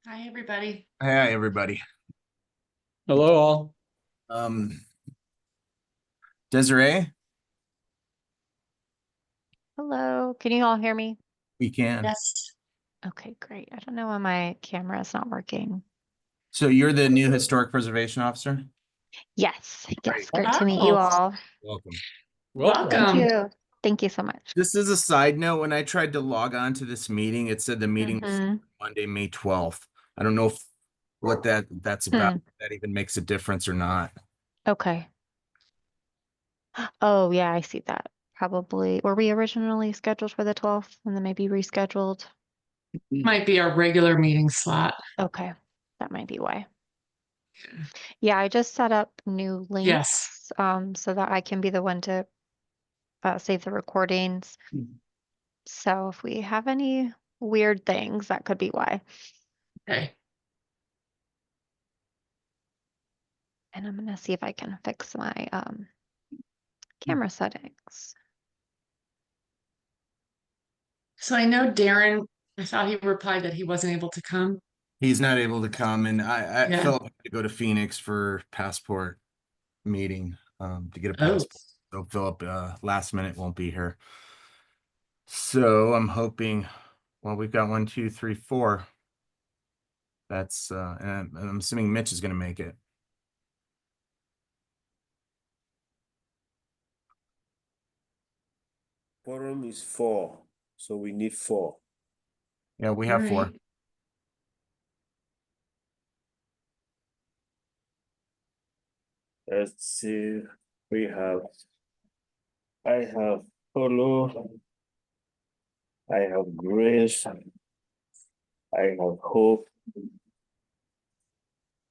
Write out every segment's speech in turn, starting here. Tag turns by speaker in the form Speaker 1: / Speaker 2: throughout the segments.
Speaker 1: Hi, everybody.
Speaker 2: Hi, everybody.
Speaker 3: Hello, all.
Speaker 2: Desiree,
Speaker 4: Hello, can you all hear me?
Speaker 2: we can.
Speaker 1: Yes.
Speaker 4: Okay, great. I don't know why my camera is not working.
Speaker 2: So you're the new historic preservation officer?
Speaker 4: Yes,
Speaker 2: Great.
Speaker 4: great to meet you all.
Speaker 2: Welcome.
Speaker 4: Thank
Speaker 1: Welcome.
Speaker 4: you. Thank you so much.
Speaker 2: This is a side note. When I tried to log on to this meeting, it said the meeting was
Speaker 4: Mhm.
Speaker 2: Monday, May 12th. I don't know what that's about. If that even makes a difference or not.
Speaker 4: Okay. Oh, yeah, I see that. Probably. Were we originally scheduled for the 12th and then maybe rescheduled?
Speaker 1: Might be our regular meeting slot.
Speaker 4: Okay, that might be why. Yeah, I just set up new links
Speaker 1: Yes.
Speaker 4: so that I can be the one to save the recordings. So if we have any weird things, that could be why.
Speaker 1: Okay.
Speaker 4: And I'm gonna see if I can fix my camera settings.
Speaker 1: So I know Darren, I thought he replied that he wasn't able to come.
Speaker 2: He's not able to come, and I
Speaker 1: Yeah.
Speaker 2: Philip had to go to Phoenix for passport meeting to get a
Speaker 1: Oh.
Speaker 2: passport. So Philip last minute won't be here. So I'm hoping, well, we've got 1, 2, 3, 4. That's and I'm assuming Mitch is gonna make it.
Speaker 5: Quorum is 4, so we need 4.
Speaker 2: Yeah, we have 4.
Speaker 1: Right.
Speaker 5: Let's see. I have Polo. I have Grace. I have Hope.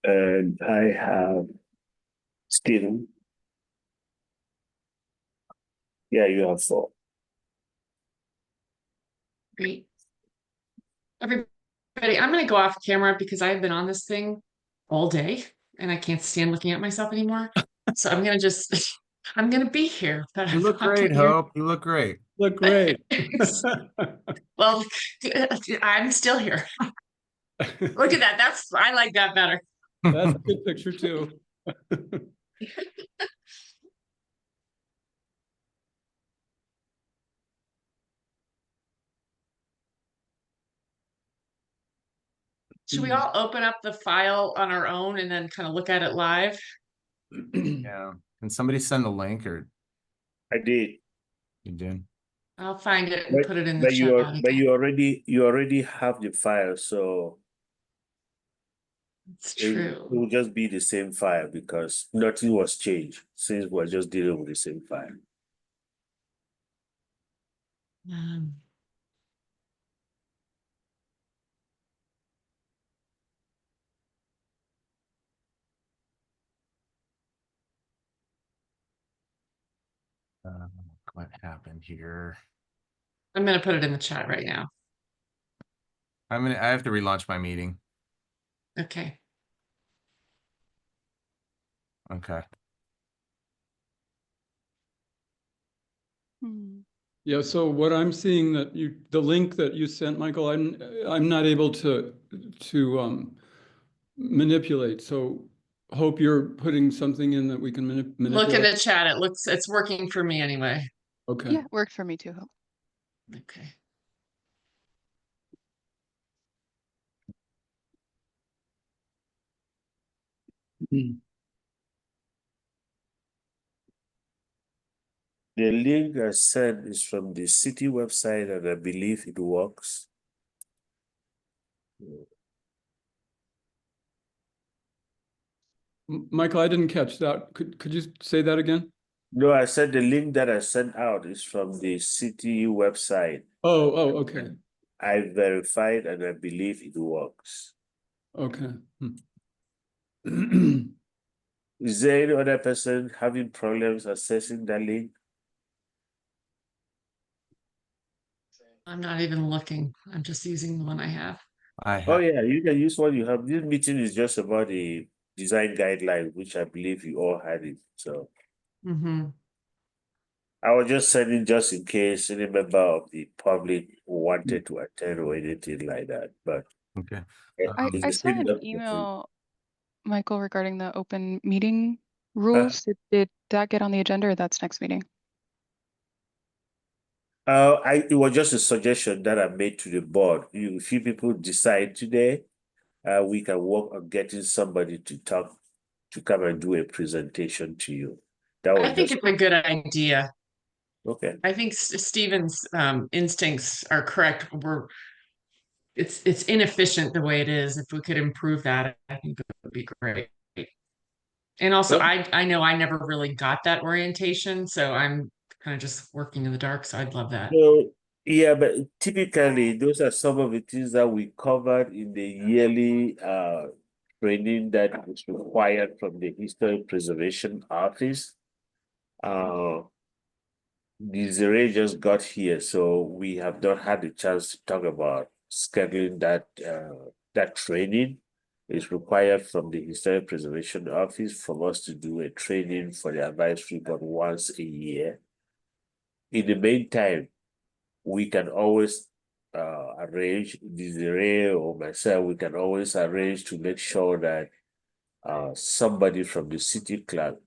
Speaker 5: And I have Stephen. Yeah, you have 4.
Speaker 1: Great. Everybody, I'm going to go off camera because I've been on this thing all day and I can't stand looking at myself anymore. So I'm going to I'm going to be here. But
Speaker 2: You
Speaker 1: I'm
Speaker 2: look
Speaker 1: not
Speaker 2: great,
Speaker 1: gonna hear-
Speaker 2: Hope. You look great.
Speaker 3: Look great.
Speaker 1: Well, I'm still here. Look at that. I like that better.
Speaker 3: That's a good picture too.
Speaker 1: Should we all open up the file on our own and then kind of look at it live?
Speaker 2: Yeah. Can somebody send the link, or
Speaker 5: I did.
Speaker 2: you did?
Speaker 1: I'll find it and put it in the
Speaker 5: But
Speaker 1: chat.
Speaker 5: but you already have the file, so
Speaker 1: It's
Speaker 5: it
Speaker 1: true.
Speaker 5: will just be the same file because nothing was changed since we're just dealing with the same file.
Speaker 2: What happened here?
Speaker 1: I'm going to put it in the chat right now.
Speaker 2: I have to relaunch my meeting.
Speaker 1: Okay.
Speaker 2: Okay.
Speaker 3: Yeah, so what I'm seeing that the link that you sent, Michael, I'm not able to manipulate. So hope you're putting something in that we can manipulate.
Speaker 1: Look in the chat. It's working for me anyway.
Speaker 3: Okay.
Speaker 6: Yeah, worked for me too.
Speaker 1: Okay.
Speaker 5: The link I sent is from the city website, and I believe it works.
Speaker 3: Michael, I didn't catch that. Could you say that again?
Speaker 5: No, I said the link that I sent out is from the city website.
Speaker 3: Oh, okay.
Speaker 5: I verified and I believe it works.
Speaker 3: Okay.
Speaker 5: Is there any other person having problems accessing that link?
Speaker 1: I'm not even looking. I'm just using the one I have.
Speaker 5: Oh yeah, you can use what you have. This meeting is just about the design guideline, which I believe you all had it. So I was just sending just in case any member of the public wanted to attend or anything like that, but
Speaker 2: Okay.
Speaker 5: it's
Speaker 6: I
Speaker 5: the
Speaker 6: saw
Speaker 5: same
Speaker 6: an
Speaker 5: document.
Speaker 6: email, Michael, regarding the open meeting
Speaker 5: Uh,
Speaker 6: rules. Did that get on the agenda or that's next meeting?
Speaker 5: it was just a suggestion that I made to the board. If few people decide today, we can work on getting somebody to come and do a presentation to you. That
Speaker 1: I
Speaker 5: was
Speaker 1: think
Speaker 5: just
Speaker 1: it's a good idea.
Speaker 5: okay.
Speaker 1: I think Stephen's instincts are correct. It's inefficient the way it is. If we could improve that, I think that would be great. And also,
Speaker 3: Yep.
Speaker 1: I know I never really got that orientation, so I'm kind of just working in the dark. So I'd love that.
Speaker 5: So yeah, but typically those are some of the things that we covered in the yearly training that is required from the History Preservation Office. Desiree just got here, so we have not had the chance to talk about scheduling that training. It's required from the Historic Preservation Office for us to do a training for the advisory board once a year. In the meantime, we can always arrange, Desiree or myself, we can always arrange to make sure that somebody from the city clerk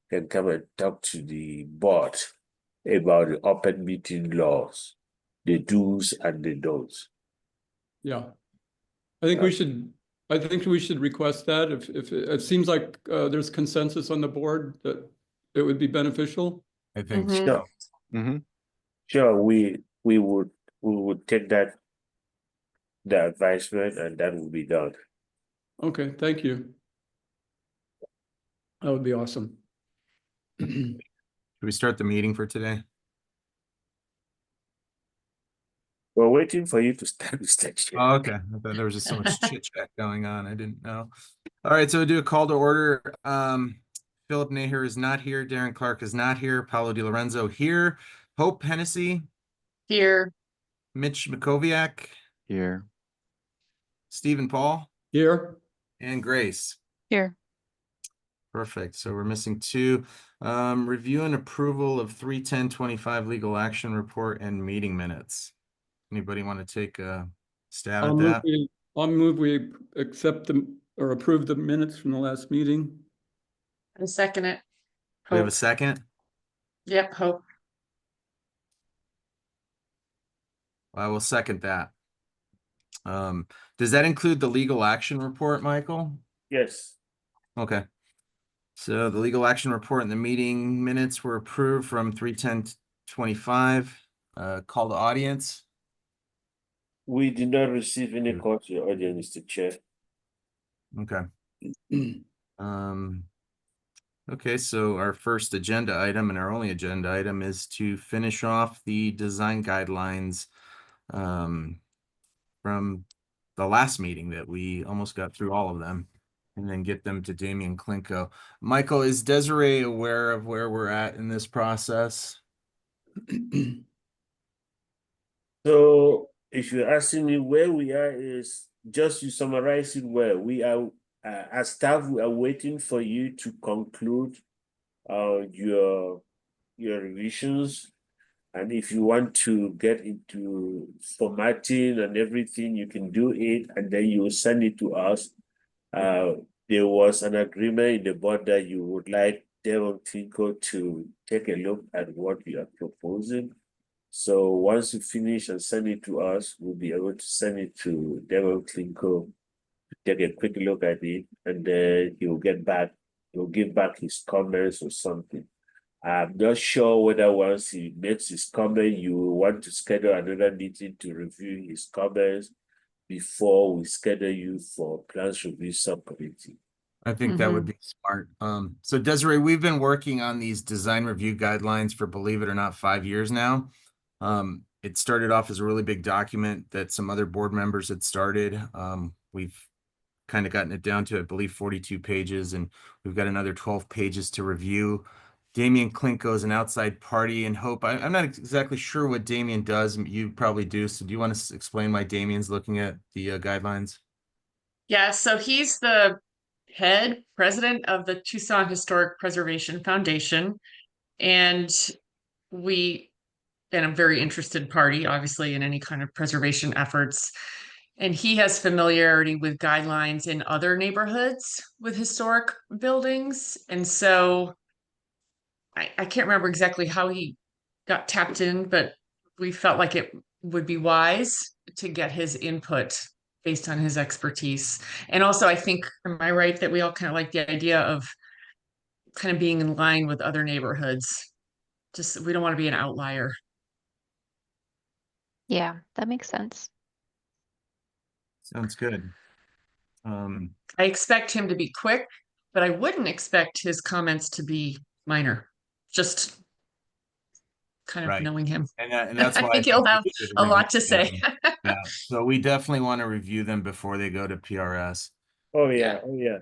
Speaker 5: can come and talk to the board about the open meeting laws, the do's and the don'ts.
Speaker 3: Yeah. I think we should, request that if it seems like there's consensus on the board that it would be beneficial.
Speaker 2: I think
Speaker 1: Mhm.
Speaker 2: so. Mm-hmm.
Speaker 5: Sure, we would take the advisement and that will be done.
Speaker 3: Okay, thank you. That would be awesome.
Speaker 2: Should we start the meeting for today?
Speaker 5: We're waiting for you to start, Mr. Chair.
Speaker 2: Oh, okay. I thought there was just so much chit chat going on. I didn't know. All right, so we'll do a call to order. Philip Naher is not here. Darren Clark is not here. Paulo Di Lorenzo here. Hope Hennessy,
Speaker 1: Here,
Speaker 2: Mitch Makoviak,
Speaker 7: Here.
Speaker 2: Stephen Paul,
Speaker 3: Here,
Speaker 2: and Grace.
Speaker 6: Here.
Speaker 2: Perfect. So we're missing two. Review and approval of 3/10/25 legal action report and meeting minutes. Anybody want to take a stab
Speaker 3: I'll
Speaker 2: at
Speaker 3: move
Speaker 2: that?
Speaker 3: we accept or approve the minutes from the last meeting.
Speaker 1: I second it.
Speaker 2: We have a
Speaker 1: Hope.
Speaker 2: second.
Speaker 1: Yep, Hope.
Speaker 2: I will second that. Does that include the legal action report, Michael?
Speaker 5: Yes.
Speaker 2: Okay. So the legal action report and the meeting minutes were approved from 3/10/25. Call to audience.
Speaker 5: We did not receive any call to the audience, Mr. Chair.
Speaker 2: Okay. Okay, so our first agenda item and our only agenda item is to finish off the design guidelines from the last meeting that we almost got through all of them and then get them to Damian Klinko. Michael, is Desiree aware of where we're at in this process?
Speaker 5: So if you're asking me where we are, is just to summarize it well, we are as staff, we are waiting for you to conclude your revisions. And if you want to get into formatting and everything, you can do it, and then you will send it to us. There was an agreement in the board that you would like Devon Tinko to take a look at what we are proposing. So once you finish and send it to us, we'll be able to send it to Devon Tinko to take a quick look at it, and then he'll give back his comments or something. I'm not sure whether once he makes his comment, you want to schedule another meeting to review his comments before we schedule you for plans review subcommittee.
Speaker 2: I think that would be smart. So Desiree, we've been working on these design review guidelines for, believe it or not, 5 years now. It started off as a really big document that some other board members had started. We've kind of gotten it down to, I believe, 42 pages, and we've got another 12 pages to review. Damian Klinko is an outside party, and Hope, I'm not exactly sure what Damian does. You probably do. So do you want to explain why Damian's looking at the guidelines?
Speaker 1: Yeah, so he's the head president of the Tucson Historic Preservation Foundation. And we, and a very interested party, obviously, in any kind of preservation efforts. And he has familiarity with guidelines in other neighborhoods with historic buildings. And so I can't remember exactly how he got tapped in, but we felt like it would be wise to get his input based on his expertise. And also, I think, am I right that we all kind of like the idea of kind of being in line with other neighborhoods? Just, we don't want to be an outlier.
Speaker 4: Yeah, that makes sense.
Speaker 2: Sounds good.
Speaker 1: I expect him to be quick, but I wouldn't expect his comments to be minor. Just kind of
Speaker 2: Right.
Speaker 1: knowing him.
Speaker 2: And that's
Speaker 1: I
Speaker 2: why
Speaker 1: think
Speaker 2: I
Speaker 1: he'll
Speaker 2: think
Speaker 1: have
Speaker 2: we should
Speaker 1: a
Speaker 2: review
Speaker 1: lot to say.
Speaker 2: them. Yeah, so we definitely want to review them before they go to PRS.
Speaker 5: Oh
Speaker 1: Yeah.
Speaker 5: yeah, oh yeah.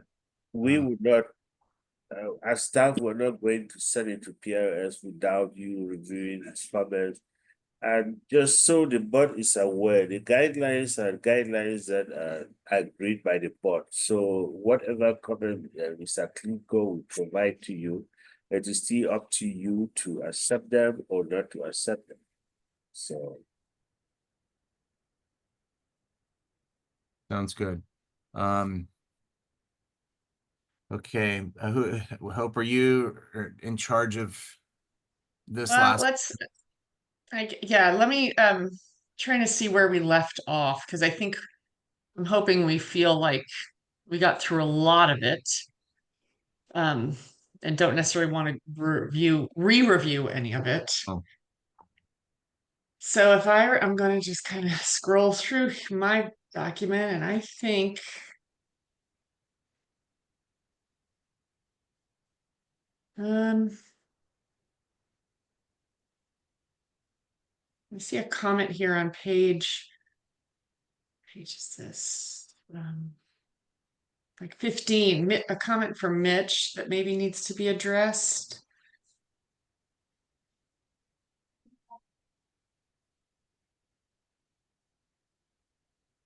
Speaker 5: We would not, as staff, we're not going to send it to PRS without you reviewing its comments. And just so the board is aware, the guidelines are guidelines that are agreed by the board. So whatever comment Mr. Klinko will provide to you, it is still up to you to accept them or not to accept them. So
Speaker 2: Sounds good. Okay, Hope, are you in charge of this
Speaker 1: Well,
Speaker 2: last?
Speaker 1: yeah, let me trying to see where we left off because I think I'm hoping we feel like we got through a lot of it. And don't necessarily want to re-review any of it.
Speaker 2: Oh.
Speaker 1: So I'm going to just kind of scroll through my document, and I think I see a comment here on page is this? Like 15, a comment from Mitch that maybe needs to be addressed.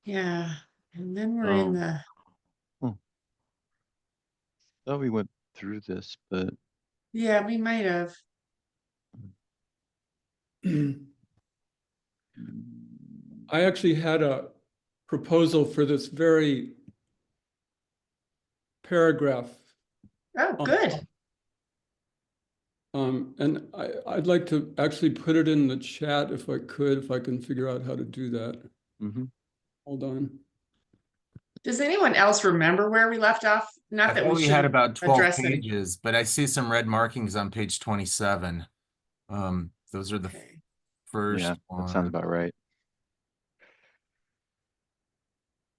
Speaker 1: Yeah, and then we're in the.
Speaker 7: Thought we went through this, but
Speaker 1: Yeah, we might have.
Speaker 3: I actually had a proposal for this very paragraph.
Speaker 1: Oh, good.
Speaker 3: And I'd like to actually put it in the chat if I could, if I can figure out how to do that. Hold on.
Speaker 1: Does anyone else remember where we left off? Not
Speaker 2: I
Speaker 1: that
Speaker 2: thought
Speaker 1: we
Speaker 2: we had
Speaker 1: should
Speaker 2: about 12
Speaker 1: address it.
Speaker 2: pages, but I see some red markings on page 27. Those are the
Speaker 1: Okay.
Speaker 2: first
Speaker 7: yeah,
Speaker 2: one.
Speaker 7: that sounds about right.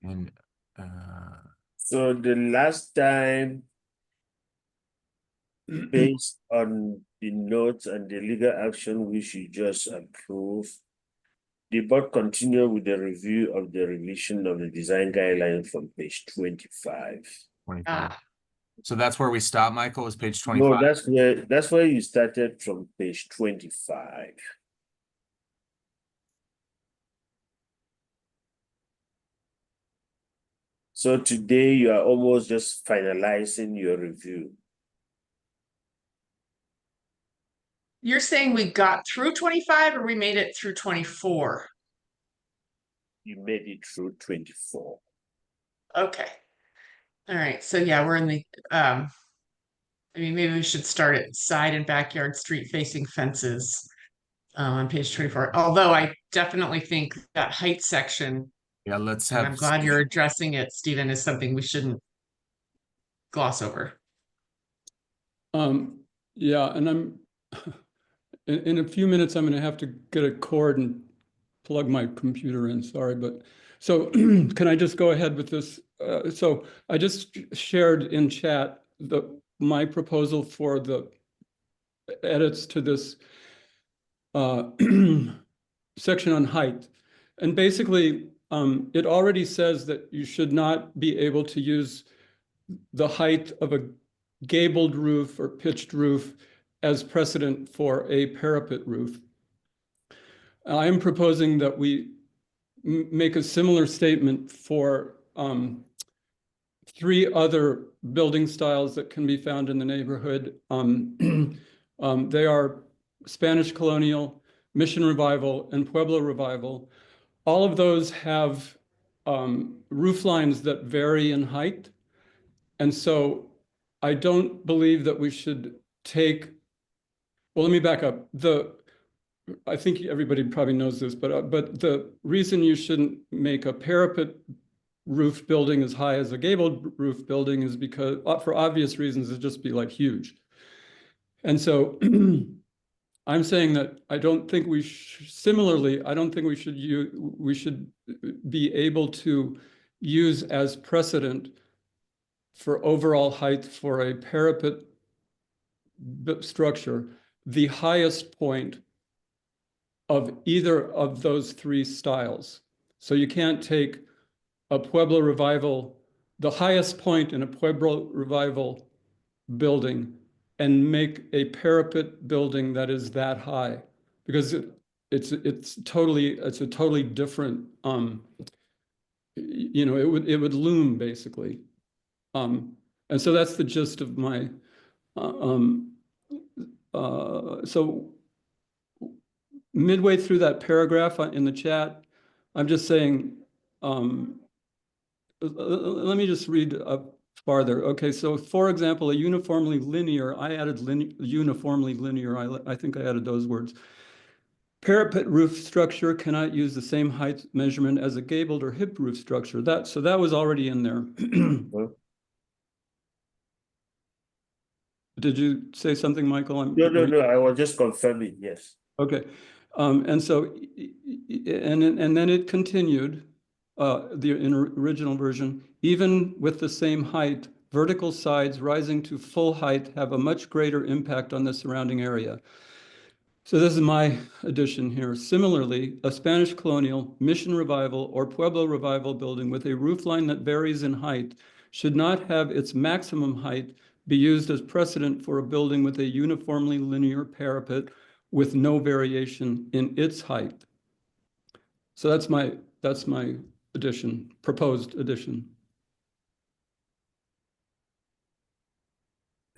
Speaker 2: And
Speaker 5: so the last time, based on the notes and the legal action which you just approved, the board continued with the review of the revision of the design guidelines from page 25.
Speaker 2: 25. So that's where we stopped, Michael, was page 25.
Speaker 5: No, that's where you started from page 25. So today you are almost just finalizing your review.
Speaker 1: You're saying we got through 25 or we made it through 24?
Speaker 5: You made it through 24.
Speaker 1: Okay. All right. So yeah, we're in the I mean, maybe we should start at side and backyard street facing fences on page 24. Although I definitely think that height section,
Speaker 2: Yeah, let's
Speaker 1: and
Speaker 2: have.
Speaker 1: I'm glad you're addressing it, Stephen, is something we shouldn't gloss over.
Speaker 3: Yeah, and I'm in a few minutes, I'm going to have to get a cord and plug my computer in. Sorry, but so can I just go ahead with this? So I just shared in chat my proposal for the edits to this section on height. And basically, it already says that you should not be able to use the height of a gabled roof or pitched roof as precedent for a parapet roof. I am proposing that we make a similar statement for 3 other building styles that can be found in the neighborhood. They are Spanish Colonial, Mission Revival, and Pueblo Revival, all of those have roof lines that vary in height. And so I don't believe that we should take, well, let me back up. I think everybody probably knows this, but the reason you shouldn't make a parapet roof building as high as a gabled roof building is because, for obvious reasons, it'd just be like huge. And so I'm saying that I don't think we similarly, I don't think we should be able to use as precedent for overall height for a parapet structure the highest point of either of those three styles. So you can't take a Pueblo Revival, the highest point in a Pueblo Revival building, and make a parapet building that is that high, because it's a totally different, you know, it would loom basically. And so that's the gist of my, so midway through that paragraph in the chat, I'm just saying, let me just read up farther. Okay, so for example, a uniformly linear, I added uniformly linear, I think I added those words. Parapet roof structure cannot use the same height measurement as a gabled or hip roof structure. So that was already in there. Did you say something, Michael?
Speaker 5: No, I was just confirming, yes.
Speaker 3: Okay, and so, and then it continued, in original version, even with the same height, vertical sides rising to full height have a much greater impact on the surrounding area. So this is my addition here. Similarly, a Spanish Colonial, Mission Revival, or Pueblo Revival building with a roof line that varies in height should not have its maximum height be used as precedent for a building with a uniformly linear parapet with no variation in its height. So that's my addition, proposed addition.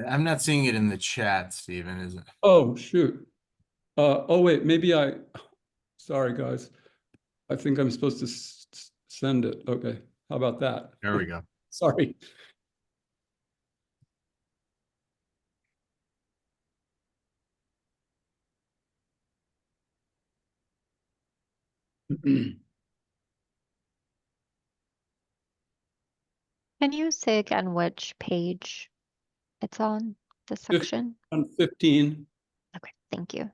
Speaker 2: I'm not seeing it in the chat, Stephen, is it?
Speaker 3: Oh, shoot. Oh, wait, sorry, guys. I think I'm supposed to send it. Okay, how about that?
Speaker 2: There we go.
Speaker 3: Sorry.
Speaker 4: Can you say again which page it's on, the section?
Speaker 3: On 15.
Speaker 4: Okay, thank you.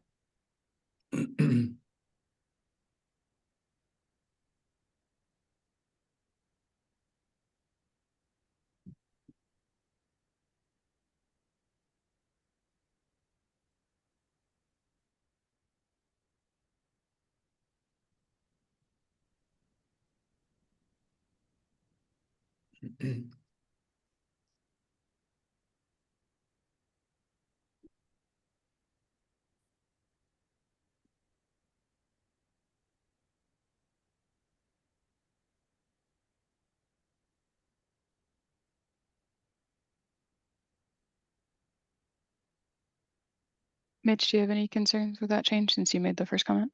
Speaker 6: Mitch, do you have any concerns with that change since you made the first comment?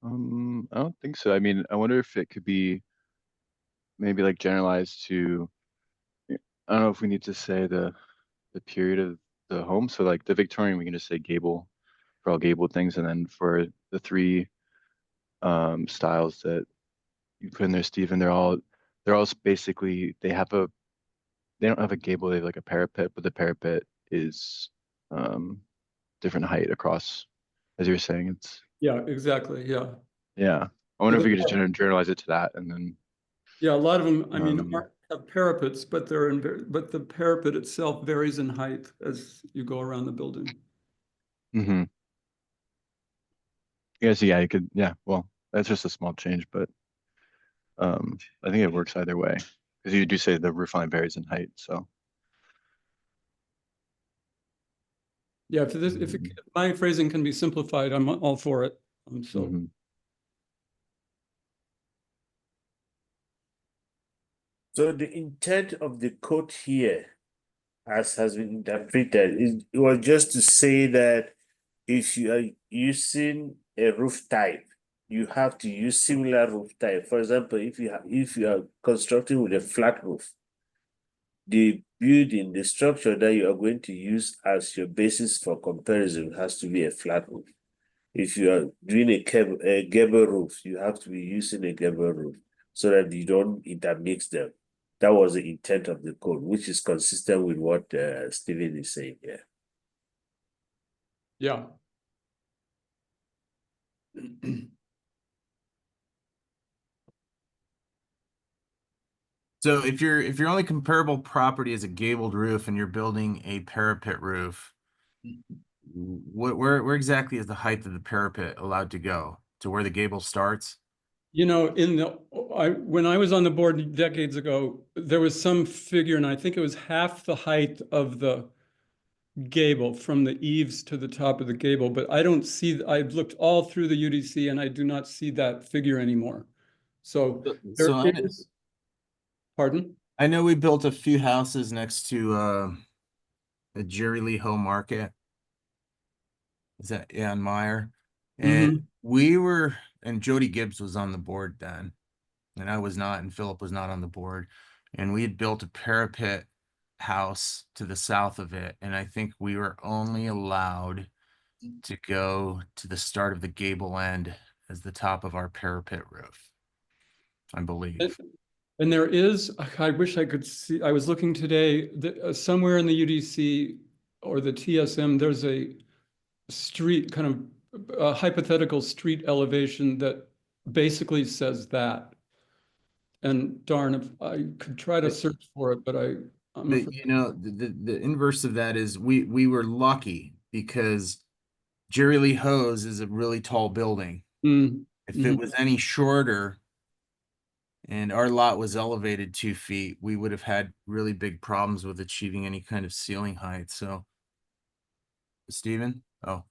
Speaker 7: I don't think so. I mean, I wonder if it could be maybe like generalized to, I don't know if we need to say the period of the home. So like the Victorian, we can just say gable for all gable things, and then for the three styles that you put in there, Stephen, they're all basically they don't have a gable, they have like a parapet, but the parapet is different height across, as you were saying. It's
Speaker 3: Yeah, exactly. Yeah.
Speaker 7: yeah. I wonder if we could just generalize it to that, and then
Speaker 3: Yeah, a lot of them, I mean,
Speaker 7: Um,
Speaker 3: have parapets, but but the parapet itself varies in height as you go around the building.
Speaker 7: mm-hmm. Yes, yeah, you could, yeah. Well, that's just a small change, but I think it works either way because you do say the roof line varies in height, so.
Speaker 3: Yeah, if my phrasing can be simplified, I'm all for it. So.
Speaker 7: Mhm.
Speaker 5: So the intent of the quote here, as has been interpreted, is it was just to say that if you are using a roof type, you have to use similar roof type. For example, if you are constructing with a flat roof, the building, the structure that you are going to use as your basis for comparison has to be a flat roof. If you are doing a gable roof, you have to be using a gable roof so that you don't intermix them. That was the intent of the code, which is consistent with what Stephen is saying here.
Speaker 3: Yeah.
Speaker 2: So if your only comparable property is a gabled roof and you're building a parapet roof, where exactly is the height of the parapet allowed to go? To where the gable starts?
Speaker 3: You know, when I was on the board decades ago, there was some figure, and I think it was half the height of the gable from the eaves to the top of the gable, but I don't see, I've looked all through the UDC and I do not see that figure anymore. So there
Speaker 2: So
Speaker 3: is, pardon?
Speaker 2: I know we built a few houses next to the Jerry Lee Ho Market. Is that on Meyer? And and Jody Gibbs was on the board then, and I was not, and Philip was not on the board. And we had built a parapet house to the south of it, and I think we were only allowed to go to the start of the gable end as the top of our parapet roof, I believe.
Speaker 3: And there is, I wish I could see, I was looking today, somewhere in the UDC or the TSM, there's a street, kind of a hypothetical street elevation that basically says that. And darn, if I could try to search for it, but I'm afraid.
Speaker 2: You know, the inverse of that is we were lucky because Jerry Lee Ho's is a really tall building. If it was any shorter and our lot was elevated 2 feet, we would have had really big problems with achieving any kind of ceiling height. So, Stephen? Oh.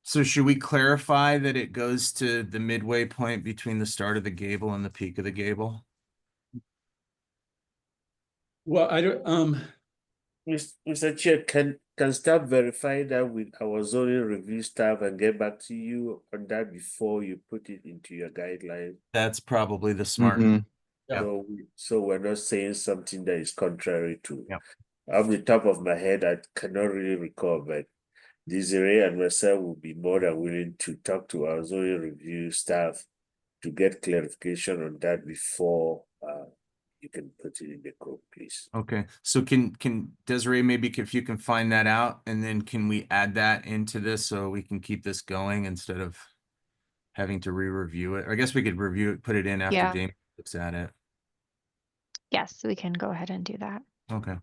Speaker 2: So should we clarify that it goes to the midway point between the start of the gable and the peak of the gable?
Speaker 3: Well, I don't,
Speaker 5: Mr. Chair, can staff verify that with our zoning review staff and get back to you on that before you put it into your guideline?
Speaker 2: That's probably the smart.
Speaker 3: Yeah.
Speaker 5: So we're not saying something that is contrary to.
Speaker 2: Yeah.
Speaker 5: Off the top of my head, I cannot really recall, but Desiree and myself will be more than willing to talk to our zoning review staff to get clarification on that before you can put it in the code, please.
Speaker 2: Okay, so can Desiree, maybe if you can find that out, and then can we add that into this so we can keep this going instead of having to re-review it? I guess we could review it, put it in after
Speaker 4: Yeah.
Speaker 2: Damon looks at it.
Speaker 4: Yes, we can go ahead and do that.
Speaker 2: Okay.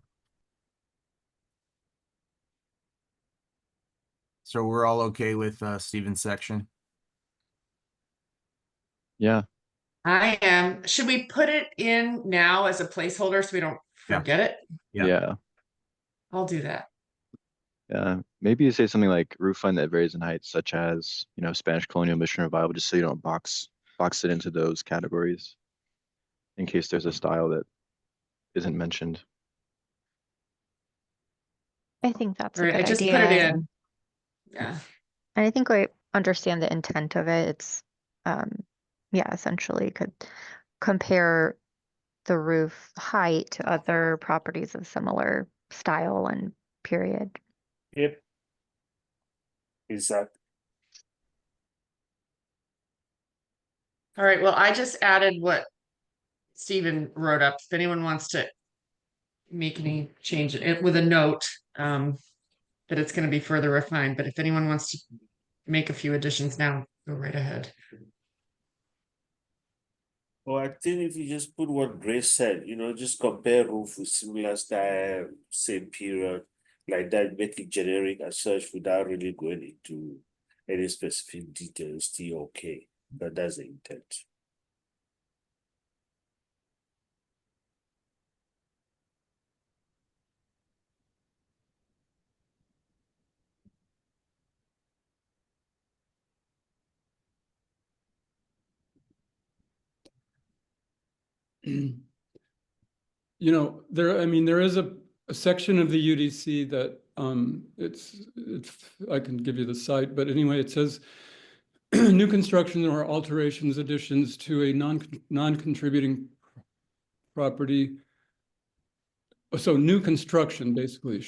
Speaker 2: So we're all okay with Steven's section?
Speaker 7: Yeah,
Speaker 1: I am. Should we put it in now as a placeholder so we don't
Speaker 2: Yeah.
Speaker 1: forget it?
Speaker 2: Yeah.
Speaker 7: yeah,
Speaker 1: I'll do that.
Speaker 7: yeah. Maybe you say something like roof line that varies in height, such as, you know, Spanish colonial mission revival, just so you don't box it into those categories in case there's a style that isn't mentioned.
Speaker 4: I think that's a
Speaker 1: All right, I
Speaker 4: good
Speaker 1: just
Speaker 4: idea.
Speaker 1: put it
Speaker 4: And
Speaker 1: in. Yeah.
Speaker 4: I think we understand the intent of it. It's, yeah, essentially could compare the roof height to other properties of similar style and period.
Speaker 5: Yep. Exactly.
Speaker 1: All right, well, I just added what Stephen wrote up. If anyone wants to make any change it with a note, that it's going to be further refined, but if anyone wants to make a few additions now, go right ahead.
Speaker 5: Well, I think if you just put what Grace said, you know, just compare roof with similar style, same period, like that, make it generic as such without really going into any specific details, still okay. But that's the intent.
Speaker 3: You know, there is a section of the UDC that it's, I can give you the site, but anyway, it says new construction or alterations, additions to a non-contributing property. So new construction, basically,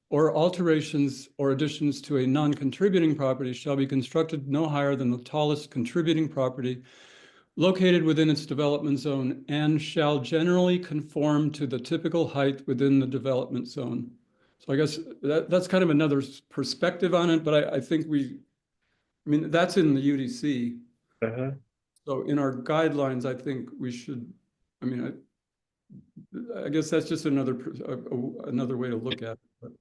Speaker 3: or alterations or additions to a non-contributing property shall be constructed no higher than the tallest contributing property located within its development zone and shall generally conform to the typical height within the development zone. So I guess that's kind of another perspective on it, but I think I mean, that's in the UDC.
Speaker 5: Uh-huh.
Speaker 3: So in our guidelines, I think we should, I mean, I guess that's just another way to look at it.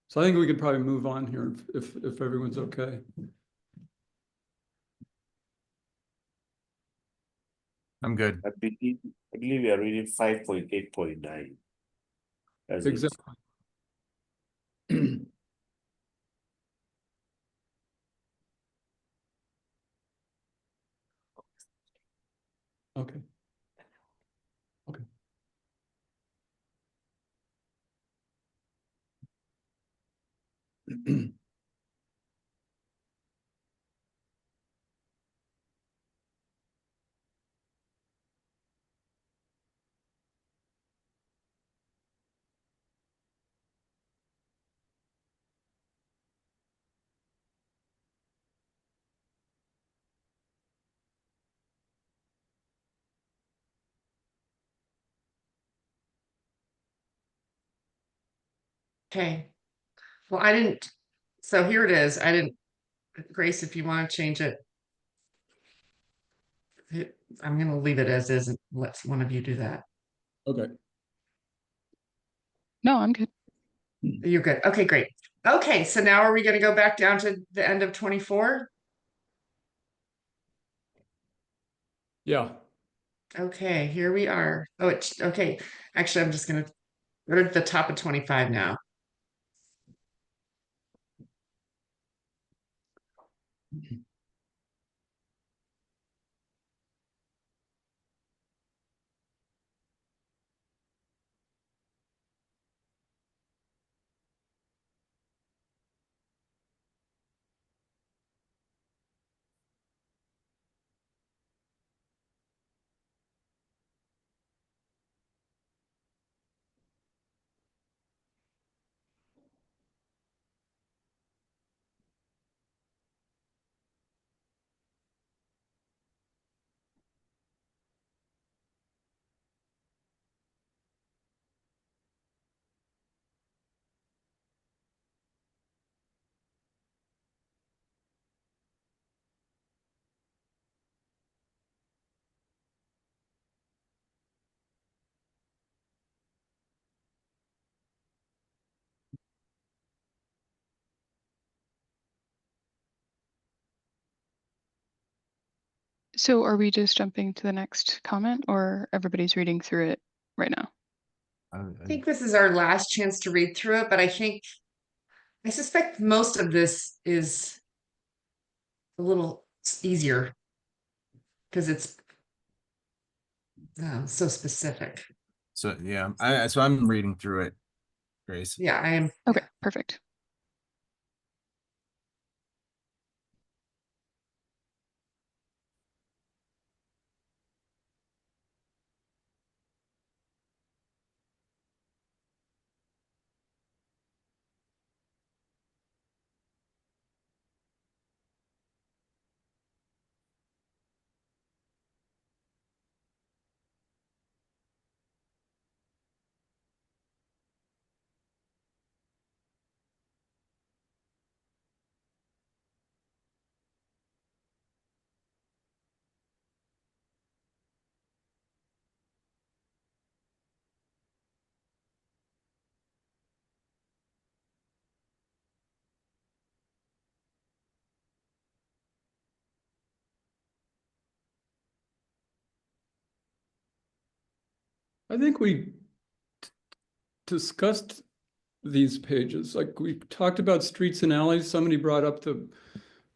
Speaker 3: So I think we could probably move on here if everyone's okay.
Speaker 2: I'm good.
Speaker 5: I believe we are reading 5.8.9. That's it.
Speaker 3: Exactly. Okay. Okay.
Speaker 1: Okay. Well, I didn't, so here it is. I didn't, Grace, if you want to change it. I'm gonna leave it as is and let one of you do that.
Speaker 3: Okay.
Speaker 6: No, I'm good.
Speaker 1: You're good. Okay, great. Okay, so now are we gonna go back down to the end of 24?
Speaker 3: Yeah.
Speaker 1: Okay, here we are. Oh, it's okay. Actually, I'm just gonna go to the top of 25 now.
Speaker 6: So are we just jumping to the next comment or everybody's reading through it right now?
Speaker 1: I think this is our last chance to read through it, but I suspect most of this is a little easier because it's so specific.
Speaker 2: So yeah, so I'm reading through it, Grace.
Speaker 1: Yeah, I am.
Speaker 6: Okay, perfect.
Speaker 3: I think we discussed these pages. Like we talked about streets and alleys. Somebody brought up the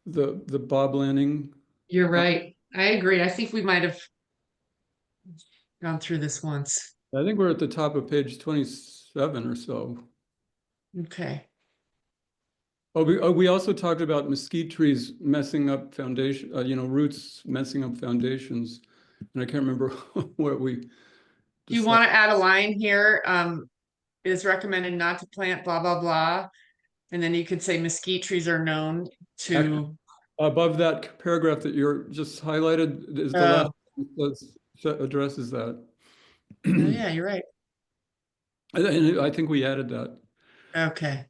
Speaker 3: Bob Lanning.
Speaker 1: You're right. I agree. I think we might have gone through this once.
Speaker 3: I think we're at the top of page 27 or so.
Speaker 1: Okay.
Speaker 3: We also talked about mesquite trees messing up foundation, roots messing up foundations. And I can't remember what we.
Speaker 1: Do you want to add a line here? It is recommended not to plant blah, blah, blah. And then you could say mesquite trees are known to,
Speaker 3: Above that paragraph that you're just highlighted is the last that addresses that.
Speaker 1: oh yeah, you're right.
Speaker 3: And I think we added that.
Speaker 1: Okay.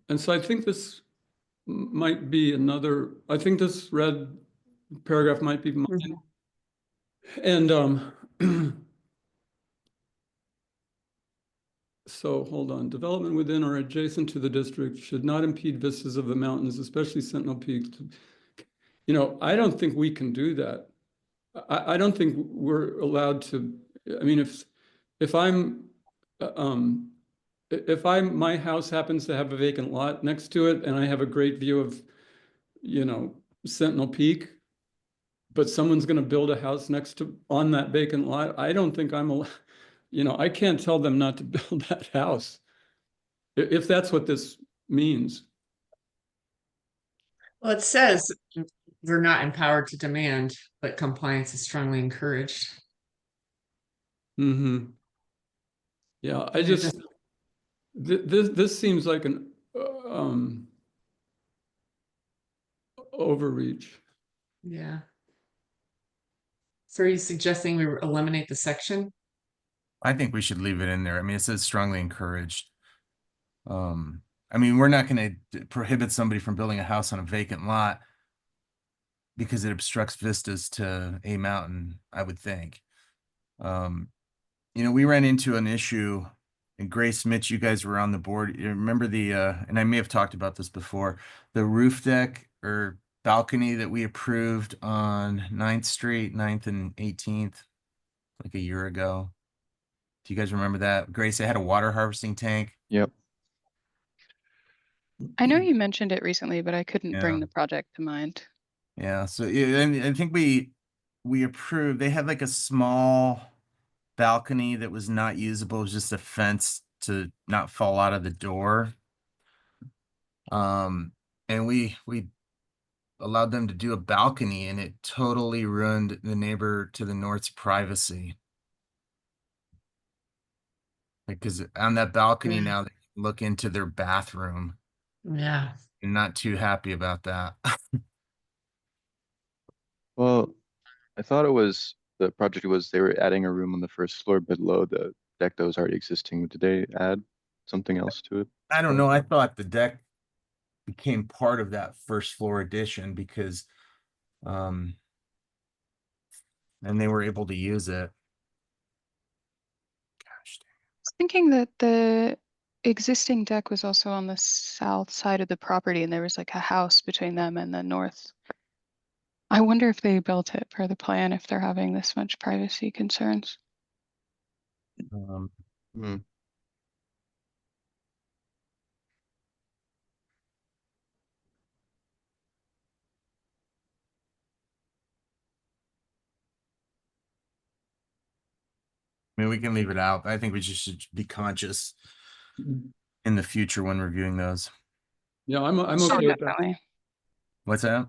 Speaker 3: And so I think this might be I think this red paragraph might be mine. And so hold on. Development within or adjacent to the district should not impede vistas of the mountains, especially Sentinel Peaks. I don't think we can do that. I don't think we're allowed to. I mean, if my house happens to have a vacant lot next to it and I have a great view of, Sentinel Peak, but someone's going to build a house on that vacant lot, I don't think I can't tell them not to build that house. If that's what this means.
Speaker 1: Well, it says we're not empowered to demand, but compliance is strongly encouraged.
Speaker 3: Mm-hmm. Yeah, I just, this seems like an overreach.
Speaker 1: Yeah. So are you suggesting we eliminate the section?
Speaker 2: I think we should leave it in there. I mean, it says strongly encouraged. I mean, we're not going to prohibit somebody from building a house on a vacant lot because it obstructs vistas to a mountain, I would think. We ran into an issue, and Grace, Mitch, you guys were on the board. You remember and I may have talked about this before, the roof deck or balcony that we approved on 9th Street, 9th and 18th, like a year ago. Do you guys remember that? Grace, it had a water harvesting tank.
Speaker 7: Yep.
Speaker 6: I know you mentioned it recently, but I couldn't
Speaker 2: Yeah.
Speaker 6: bring the project to mind.
Speaker 2: Yeah, so and I think we approved. They had like a small balcony that was not usable. It was just a fence to not fall out of the door. And we allowed them to do a balcony, and it totally ruined the neighbor to the north's privacy. Because on that balcony now they can look into their bathroom.
Speaker 1: Yeah.
Speaker 2: I'm not too happy about that.
Speaker 7: Well, I thought the project was they were adding a room on the first floor below the deck that was already existing. Did they add something else to it?
Speaker 2: I don't know. I thought the deck became part of that first floor addition because and they were able to use it. Gosh dang.
Speaker 6: I was thinking that the existing deck was also on the south side of the property and there was like a house between them and the north. I wonder if they built it per the plan, if they're having this much privacy concerns.
Speaker 7: Hmm.
Speaker 2: I mean, we can leave it out. I think we just should be conscious in the future when reviewing those.
Speaker 3: Yeah, I'm
Speaker 6: Oh,
Speaker 3: okay with that.
Speaker 6: definitely.
Speaker 2: What's that?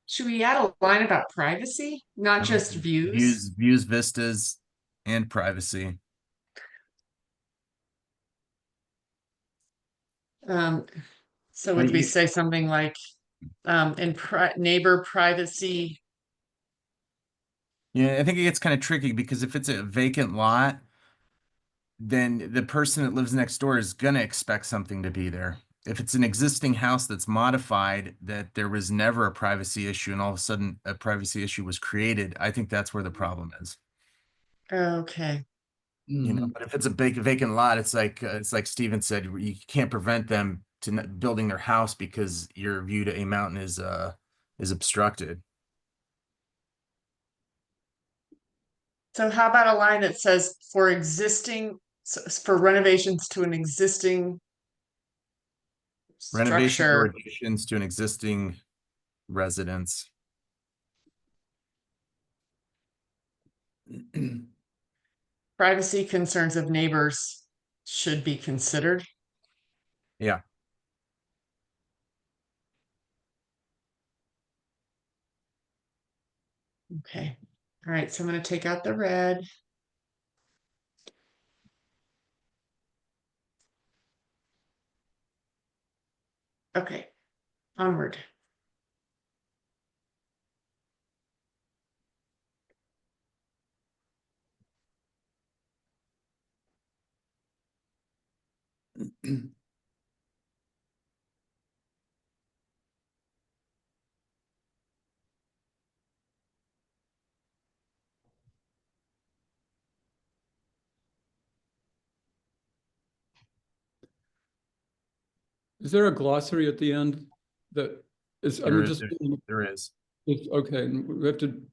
Speaker 1: Should we add a line about privacy, not just views?
Speaker 2: Views, vistas, and privacy.
Speaker 1: So would we
Speaker 2: you-
Speaker 1: say something like, in neighbor privacy?
Speaker 2: Yeah, I think it gets kind of tricky because if it's a vacant lot, then the person that lives next door is gonna expect something to be there. If it's an existing house that's modified, that there was never a privacy issue and all of a sudden a privacy issue was created, I think that's where the problem is.
Speaker 1: Okay.
Speaker 2: But if it's a vacant lot, it's like Steven said, you can't prevent them to building their house because your view to a mountain is obstructed.
Speaker 1: So how about a line that says for existing, for renovations to an existing
Speaker 2: Renovations or
Speaker 1: structure,
Speaker 2: additions to an existing residence.
Speaker 1: privacy concerns of neighbors should be considered.
Speaker 2: Yeah.
Speaker 1: Okay. All right. So I'm going to take out the red. Okay. Onward.
Speaker 3: Is there a glossary at the end that is, I
Speaker 2: There
Speaker 3: mean,
Speaker 2: is,
Speaker 3: just,
Speaker 2: there is.
Speaker 3: okay, and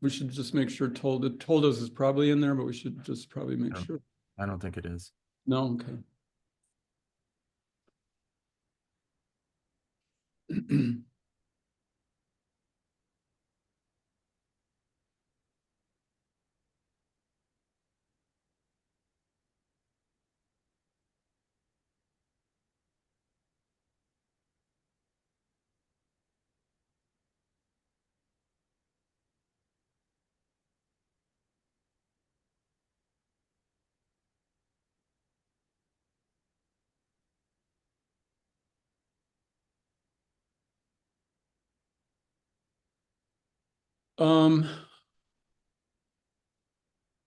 Speaker 3: we should just make sure told us is probably in there, but we should just probably make sure.
Speaker 2: I don't think it is.
Speaker 3: No, okay.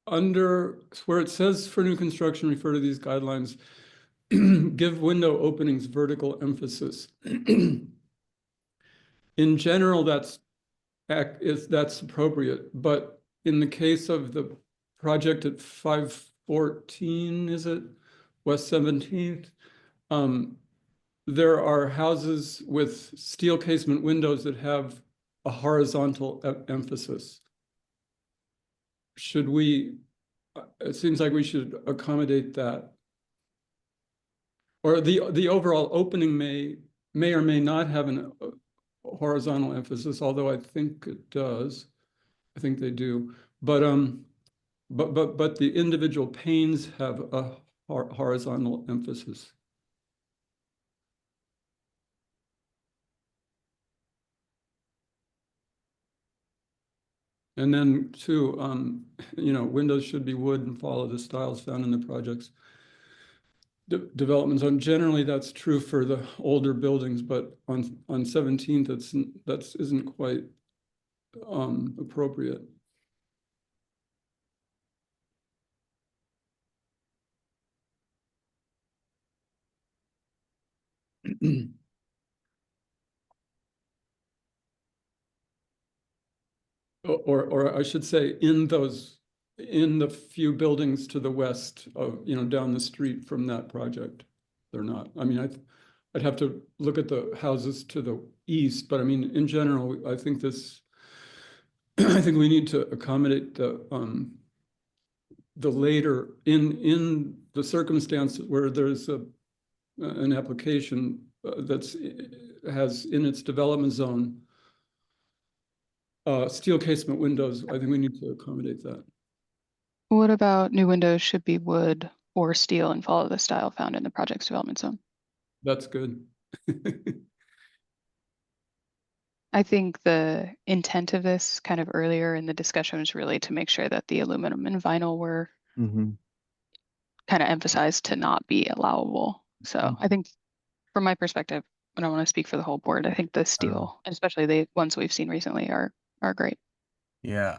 Speaker 3: Under where it says for new construction, refer to these guidelines, give window openings vertical emphasis. In general, that's appropriate, but in the case of the project at 514, is it West 17th? There are houses with steel casement windows that have a horizontal emphasis. Should we, it seems like we should accommodate that. Or the overall opening may or may not have a horizontal emphasis, although I think it does. I think they do. But the individual panes have a horizontal emphasis. And then too, windows should be wood and follow the styles found in the project's development zone. Generally, that's true for the older buildings, but on 17th, that isn't quite appropriate. Or I should say, in the few buildings to the west of, down the street from that project, they're not. I mean, I'd have to look at the houses to the east, but I mean, in general, I think I think we need to accommodate the later in the circumstance where there's an application that's has in its development zone steel casement windows. I think we need to accommodate that.
Speaker 6: What about new windows should be wood or steel and follow the style found in the project's development zone?
Speaker 3: That's good.
Speaker 6: I think the intent of this kind of earlier in the discussion was really to make sure that the aluminum and vinyl were
Speaker 7: Mm-hmm.
Speaker 6: kind of emphasized to not be allowable. So I think from my perspective, I don't want to speak for the whole board. I think the steel, and especially the ones we've seen recently, are great.
Speaker 2: Yeah.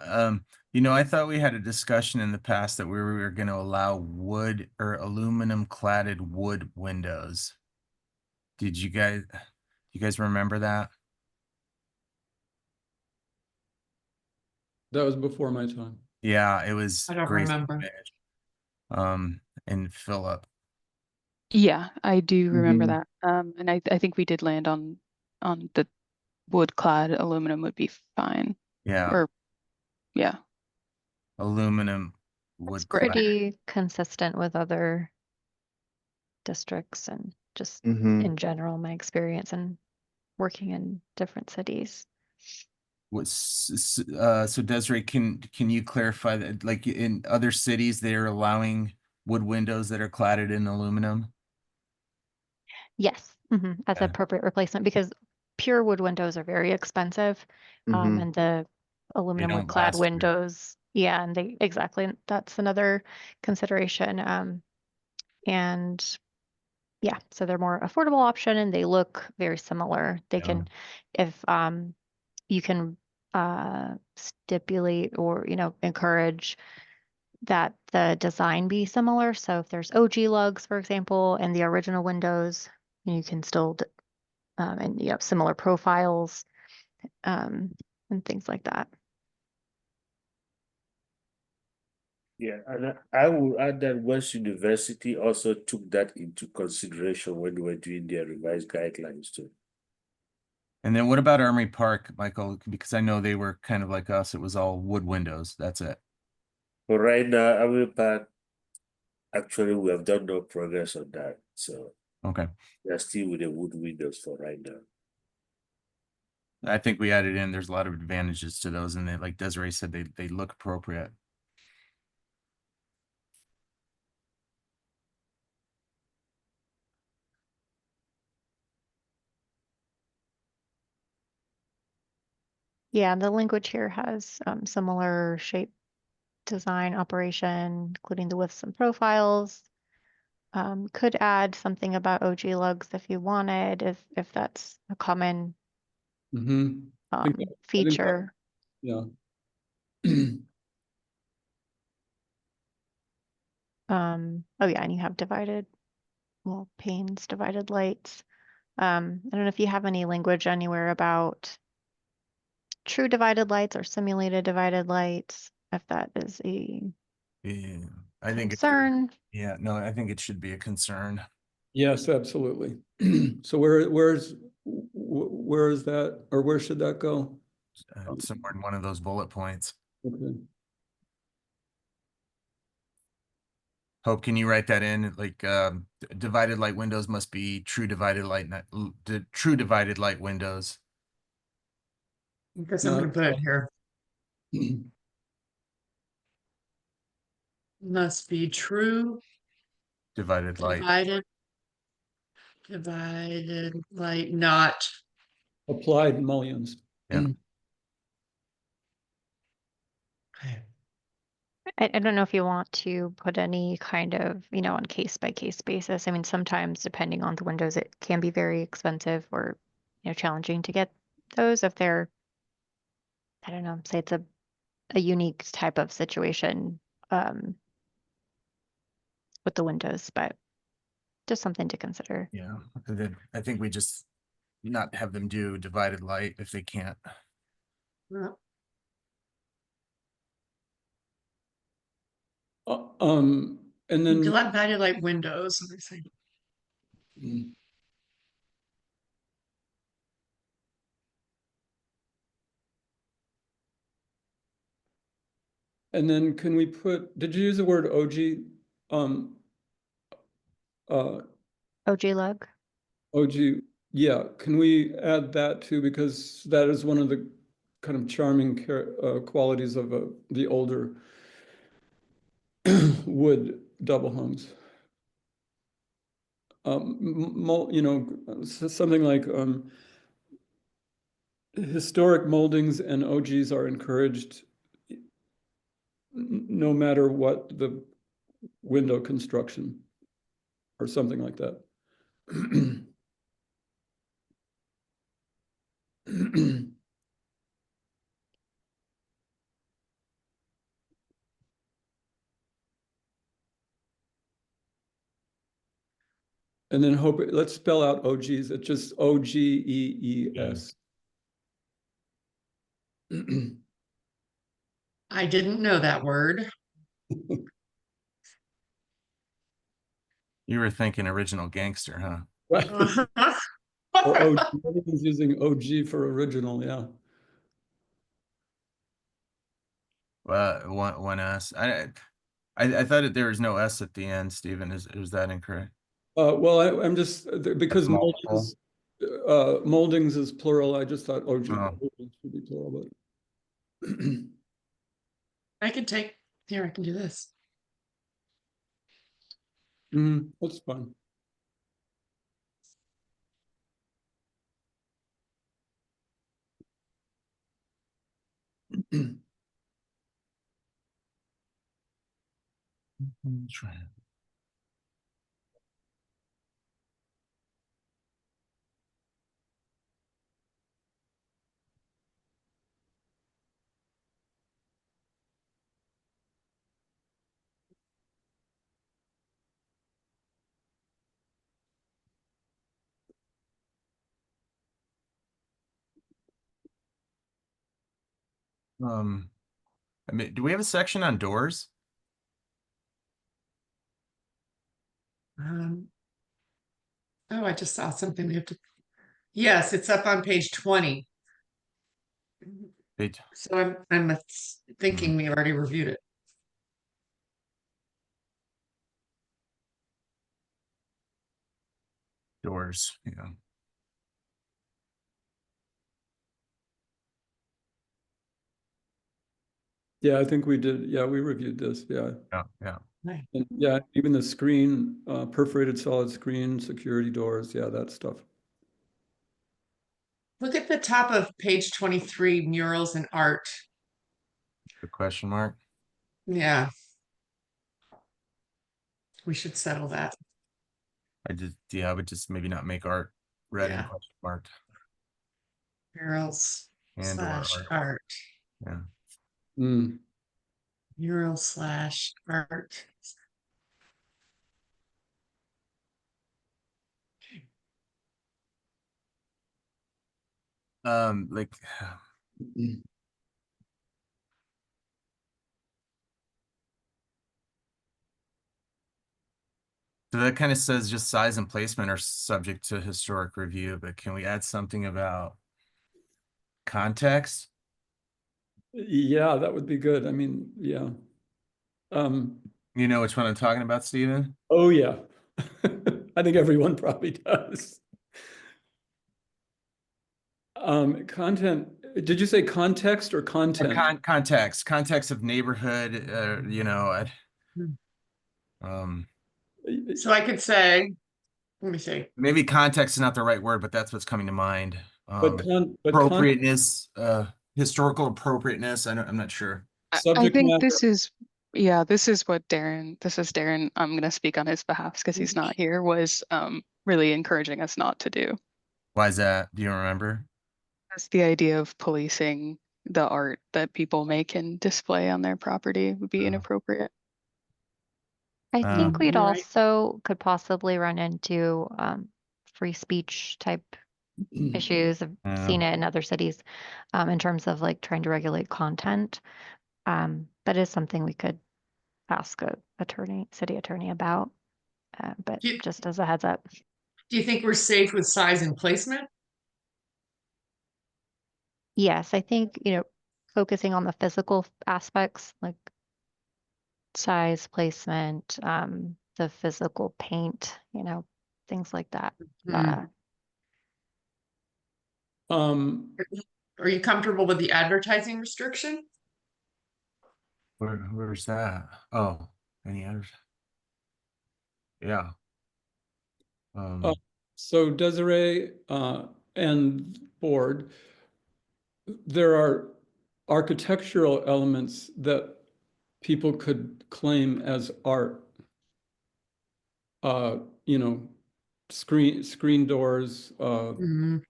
Speaker 2: I thought we had a discussion in the past that we were going to allow wood or aluminum cladded wood windows. Do you guys remember that?
Speaker 3: That was before my time.
Speaker 2: Yeah, it was
Speaker 1: I don't
Speaker 2: Grace
Speaker 1: remember.
Speaker 2: and Philip.
Speaker 6: Yeah, I do remember
Speaker 7: Mhm.
Speaker 6: that. And I think we did land on the wood clad aluminum would be fine.
Speaker 2: Yeah,
Speaker 6: Or yeah.
Speaker 2: aluminum wood.
Speaker 1: great.
Speaker 4: Pretty consistent with other districts and just
Speaker 7: Mm-hmm.
Speaker 4: in general, my experience and working in different cities.
Speaker 2: So Desiree, can you clarify that, like in other cities, they're allowing wood windows that are cladded in aluminum?
Speaker 4: Yes, as
Speaker 2: Okay.
Speaker 4: appropriate replacement because pure wood windows are very expensive.
Speaker 7: Mm-hmm.
Speaker 4: And the aluminum wood
Speaker 2: don't
Speaker 4: clad
Speaker 2: last very-
Speaker 4: windows, yeah, and they exactly that's another consideration. And yeah, so they're more affordable option and they look very similar. They
Speaker 2: Yeah.
Speaker 4: can, if you can stipulate or encourage that the design be similar. So if there's OG lugs, for example, and the original windows, you can still and similar profiles and things like that.
Speaker 5: Yeah, and I will add that West University also took that into consideration when they were doing their revised guidelines too.
Speaker 2: And then what about Armory Park, Michael? Because I know they were kind of like us. It was all wood windows. That's it.
Speaker 5: But right now, I mean, but actually, we have done no progress on that. So
Speaker 2: Okay.
Speaker 5: they're still with the wood windows for right now.
Speaker 2: I think we added in, there's a lot of advantages to those. And they, like Desiree said, they look appropriate.
Speaker 4: Yeah, the language here has similar shape, design, operation, including the widths and profiles. Could add something about OG lugs if you wanted, if that's a common
Speaker 3: Mm-hmm. I think that-
Speaker 4: feature.
Speaker 3: Yeah.
Speaker 4: Oh yeah, and you have divided, well, panes, divided lights. I don't know if you have any language anywhere about true divided lights or simulated divided lights, if that is a
Speaker 2: Yeah. I think
Speaker 4: concern.
Speaker 2: yeah, no, I think it should be a concern.
Speaker 3: Yes, absolutely. So where is that, or where should that go?
Speaker 2: Somewhere in one of those bullet points.
Speaker 3: Okay.
Speaker 2: Hope, can you write that in? Like, divided light windows must be true divided light, true divided light windows.
Speaker 1: I guess I'm gonna put it here. Must be true,
Speaker 2: Divided light.
Speaker 1: divided light, not.
Speaker 3: Applied mullions.
Speaker 2: Yeah.
Speaker 4: I don't know if you want to put any kind of, on case by case basis. I mean, sometimes depending on the windows, it can be very expensive or, challenging to get those if they're, I don't know, say it's a unique type of situation with the windows, but just something to consider.
Speaker 2: Yeah. And then I think we just not have them do divided light if they can't.
Speaker 3: And then
Speaker 1: Divided light windows. Let me see.
Speaker 3: and then can we put, did you use the word OG?
Speaker 4: OG lug.
Speaker 3: OG, yeah, can we add that too? Because that is one of the kind of charming qualities of the older wood double hungs. Something like historic moldings and OGs are encouraged no matter what the window construction or something like that. And then let's spell out OGs. It's just OGEES.
Speaker 1: I didn't know that word.
Speaker 2: You were thinking original gangster, huh?
Speaker 3: Right. Or OG, everyone's using OG for original, yeah.
Speaker 2: Well, one us. I thought that there was no S at the end, Stephen. Is that incorrect?
Speaker 3: Well, I'm just, because
Speaker 2: multiple.
Speaker 3: moldings is plural, I just thought, oh,
Speaker 2: Oh.
Speaker 3: should be plural, but.
Speaker 1: I can take, here, I can do this.
Speaker 3: That's fine.
Speaker 2: I mean, do we have a section on doors?
Speaker 1: Oh, I just saw something we have to, yes, it's up on page 20.
Speaker 2: Page-
Speaker 1: So I'm thinking we already reviewed it.
Speaker 2: Doors, yeah.
Speaker 3: Yeah, I think we did. Yeah, we reviewed this. Yeah.
Speaker 2: Yeah, yeah.
Speaker 1: Right.
Speaker 3: And yeah, even the screen, perforated solid screen, security doors. Yeah, that stuff.
Speaker 1: Look at the top of page 23, murals and art.
Speaker 2: The question mark.
Speaker 1: Yeah. We should settle that.
Speaker 2: I would just maybe not make art red and
Speaker 1: Yeah.
Speaker 2: question marked
Speaker 1: Murals
Speaker 2: and or
Speaker 1: slash
Speaker 2: art.
Speaker 1: art.
Speaker 2: Yeah.
Speaker 1: Mural slash art.
Speaker 2: Like so that kind of says just size and placement are subject to historic review, but can we add something about context?
Speaker 3: Yeah, that would be good. I mean, yeah.
Speaker 2: You know which one I'm talking about, Stephen?
Speaker 3: Oh yeah. I think everyone probably does. Content, did you say context or content?
Speaker 2: Context of neighborhood, um,
Speaker 1: So I could say, let me see.
Speaker 2: maybe context is not the right word, but that's what's coming to mind.
Speaker 3: But
Speaker 2: Appropriateness, historical appropriateness. I'm not sure.
Speaker 6: I
Speaker 3: subject
Speaker 6: think
Speaker 3: matter.
Speaker 6: this is what Darren, I'm going to speak on his behalf because he's not here, was really encouraging us not to do.
Speaker 2: Why is that? Do you remember?
Speaker 6: That's the idea of policing the art that people make and display on their property would be inappropriate.
Speaker 4: I think we'd
Speaker 1: You're right.
Speaker 4: also could possibly run into free speech type issues. I've seen it in other cities in terms of like trying to regulate content. That is something we could ask a city attorney about, but
Speaker 1: Do you,
Speaker 4: just as a heads up.
Speaker 1: do you think we're safe with size and placement?
Speaker 4: Yes, I think, focusing on the physical aspects like size, placement, the physical paint, things like that.
Speaker 1: Hmm. Are you comfortable with the advertising restriction?
Speaker 2: Where's that? Oh, any others? Yeah.
Speaker 3: So Desiree and board, there are architectural elements that people could claim as art. You know, screen doors,
Speaker 1: Mhm.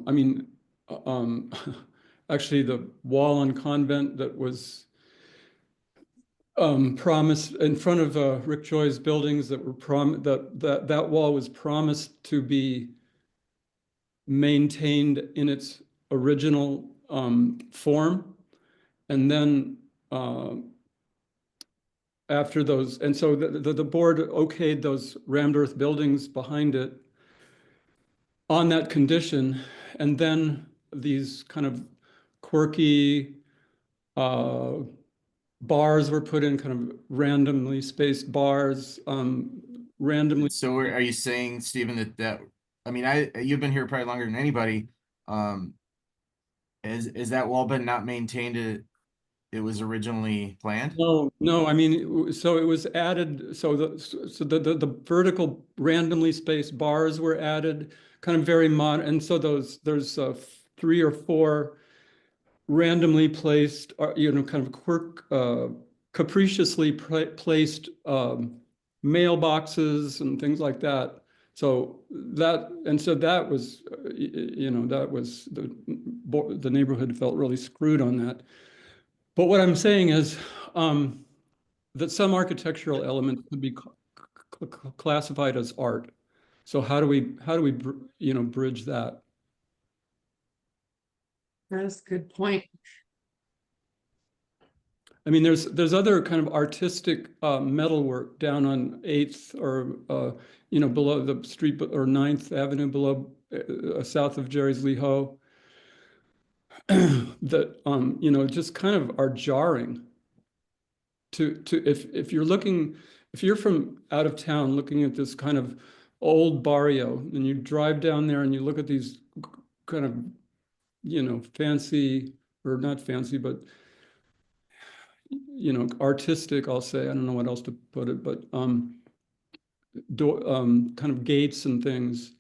Speaker 3: I mean, actually the wall on Convent that was promised in front of Rick Joy's buildings that were that wall was promised to be maintained in its original form, and then after those, and so the board okayed those rammed earth buildings behind it on that condition, and then these kind of quirky bars were put in, kind of randomly spaced bars, randomly.
Speaker 2: So are you saying, Stephen, that I mean, you've been here probably longer than anybody. Um, is that wall been not maintained? It was originally planned?
Speaker 3: No, no, I mean, so it was added, so the vertical randomly spaced bars were added, kind of very mod, and so there's 3 or 4 randomly placed, kind of capriciously placed mailboxes and things like that. So that was, that was the neighborhood felt really screwed on that. But what I'm saying is that some architectural elements could be classified as art. So how do we bridge that?
Speaker 1: That's a good point.
Speaker 3: I mean, there's other kind of artistic metalwork down on 8th or below the street, or 9th Avenue below, south of Jerry's Lee Ho, that just kind of are jarring. If you're from out of town looking at this kind of old barrio, and you drive down there and you look at these kind of fancy, or not fancy, but artistic, I'll say, I don't know what else to put it, but kind of gates and things,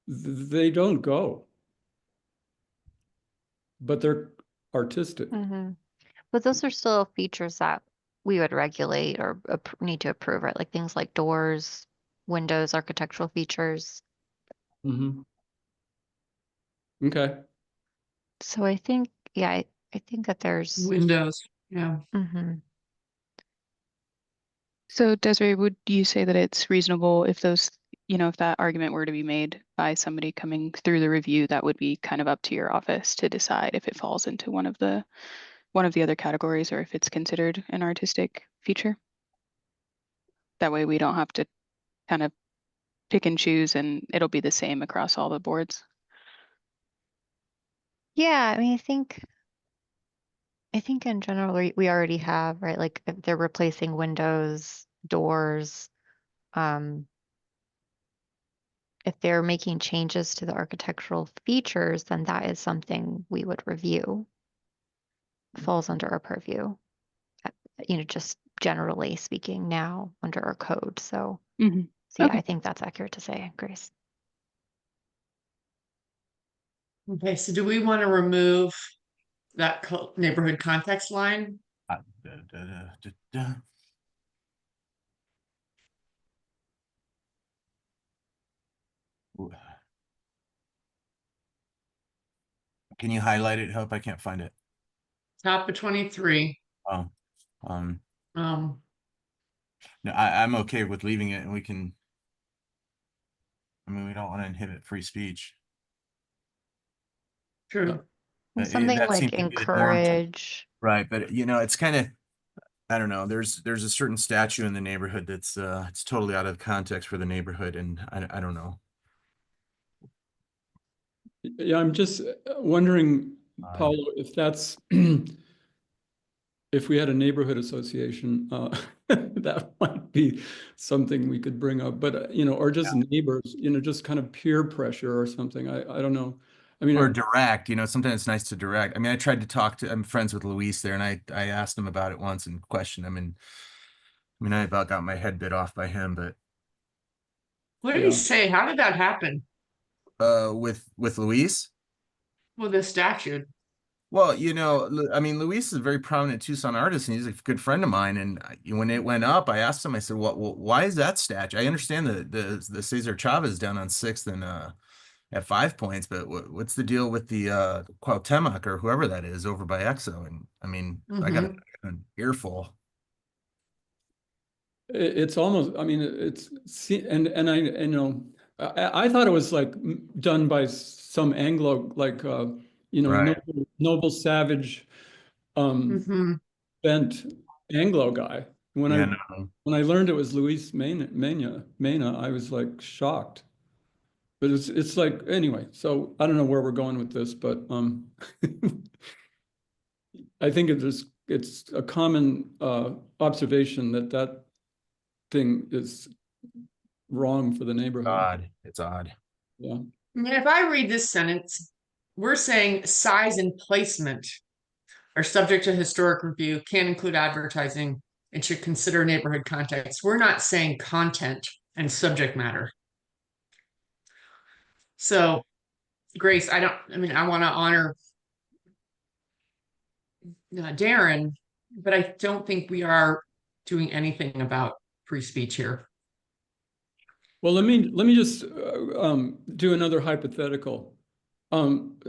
Speaker 3: they don't go, but they're artistic.
Speaker 4: Mm-hmm. But those are still features that we would regulate or need to approve, right? Like things like doors, windows, architectural features.
Speaker 3: Mm-hmm. Okay.
Speaker 4: So I think, yeah, I think that there's.
Speaker 1: Windows, yeah.
Speaker 4: Mhm.
Speaker 6: So Desiree, would you say that it's reasonable if those, if that argument were to be made by somebody coming through the review, that would be kind of up to your office to decide if it falls into one of the other categories, or if it's considered an artistic feature? That way we don't have to kind of pick and choose, and it'll be the same across all the boards.
Speaker 4: Yeah, I mean, I think in general we already have, right? Like if they're replacing windows, doors, if they're making changes to the architectural features, then that is something we would review. Falls under our purview, uh, just generally speaking now under our code. So,
Speaker 6: Mm-hmm.
Speaker 4: so yeah,
Speaker 6: Okay.
Speaker 4: I think that's accurate to say, Grace.
Speaker 1: Okay, so do we want to remove that neighborhood context line?
Speaker 2: Da, da, da, da, da. Ooh. Can you highlight it? Hope I can't find it.
Speaker 1: Top of 23.
Speaker 2: Oh, um,
Speaker 1: Um,
Speaker 2: no, I'm okay with leaving it, and we can. I mean, we don't want to inhibit free speech.
Speaker 1: true.
Speaker 4: Something
Speaker 2: That
Speaker 4: like
Speaker 2: seems to be the norm.
Speaker 4: encourage.
Speaker 2: Right, but it's kind of, I don't know. There's a certain statue in the neighborhood that's it's totally out of context for the neighborhood, and I don't know.
Speaker 3: Yeah, I'm just wondering, Paulo, if that's if we had a neighborhood association, that might be something we could bring up, but or just neighbors, just kind of peer pressure or something. I don't know. I mean,
Speaker 2: Or direct, sometimes it's nice to direct. I mean, I tried to I'm friends with Luis there, and I asked him about it once and questioned him, and I mean, I about got my head bit off by him, but
Speaker 1: What did he say? How did that happen?
Speaker 2: with Luis.
Speaker 1: With the statue?
Speaker 2: Well, I mean, Luis is a very prominent Tucson artist, and he's a good friend of mine. And when it went up, I asked him. I said, why is that statue? I understand the Cesar Chavez down on 6th and at 5 Points, but what's the deal with the Cuauhtemoc or whoever that is over by Exo? And I mean, I got an earful.
Speaker 3: It's almost, I mean, I thought it was like done by some Anglo, like,
Speaker 2: Right.
Speaker 3: noble savage, bent Anglo guy. When
Speaker 2: Yeah,
Speaker 3: when I learned it was Luis Mena, I was like shocked. But it's like, anyway, so I don't know where we're going with this, but I think it's a common observation that that thing is wrong for the neighborhood.
Speaker 2: Odd. It's odd.
Speaker 3: Yeah.
Speaker 1: I mean, if I read this sentence, we're saying size and placement are subject to historic review, can include advertising, and should consider neighborhood context. We're not saying content and subject matter. So, Grace, I want to honor Darren, but I don't think we are doing anything about free speech here.
Speaker 3: Well, let me just do another hypothetical.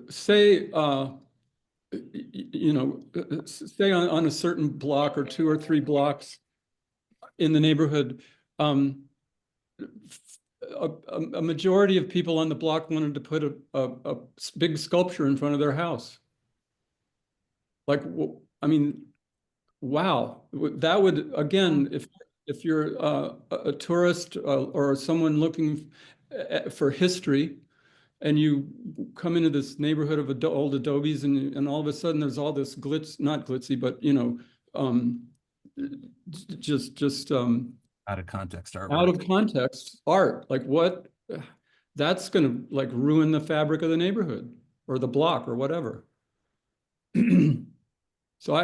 Speaker 3: Say you know, say on a certain block or 2 or 3 blocks in the neighborhood, a majority of people on the block wanted to put a big sculpture in front of their house. Like, I mean, wow, that would, again, if you're a tourist or someone looking for history, and you come into this neighborhood of old adobes, and all of a sudden there's all this not glitzy, but just
Speaker 2: Out of context artwork.
Speaker 3: out of context art. Like what? That's gonna like ruin the fabric of the neighborhood or the block or whatever. So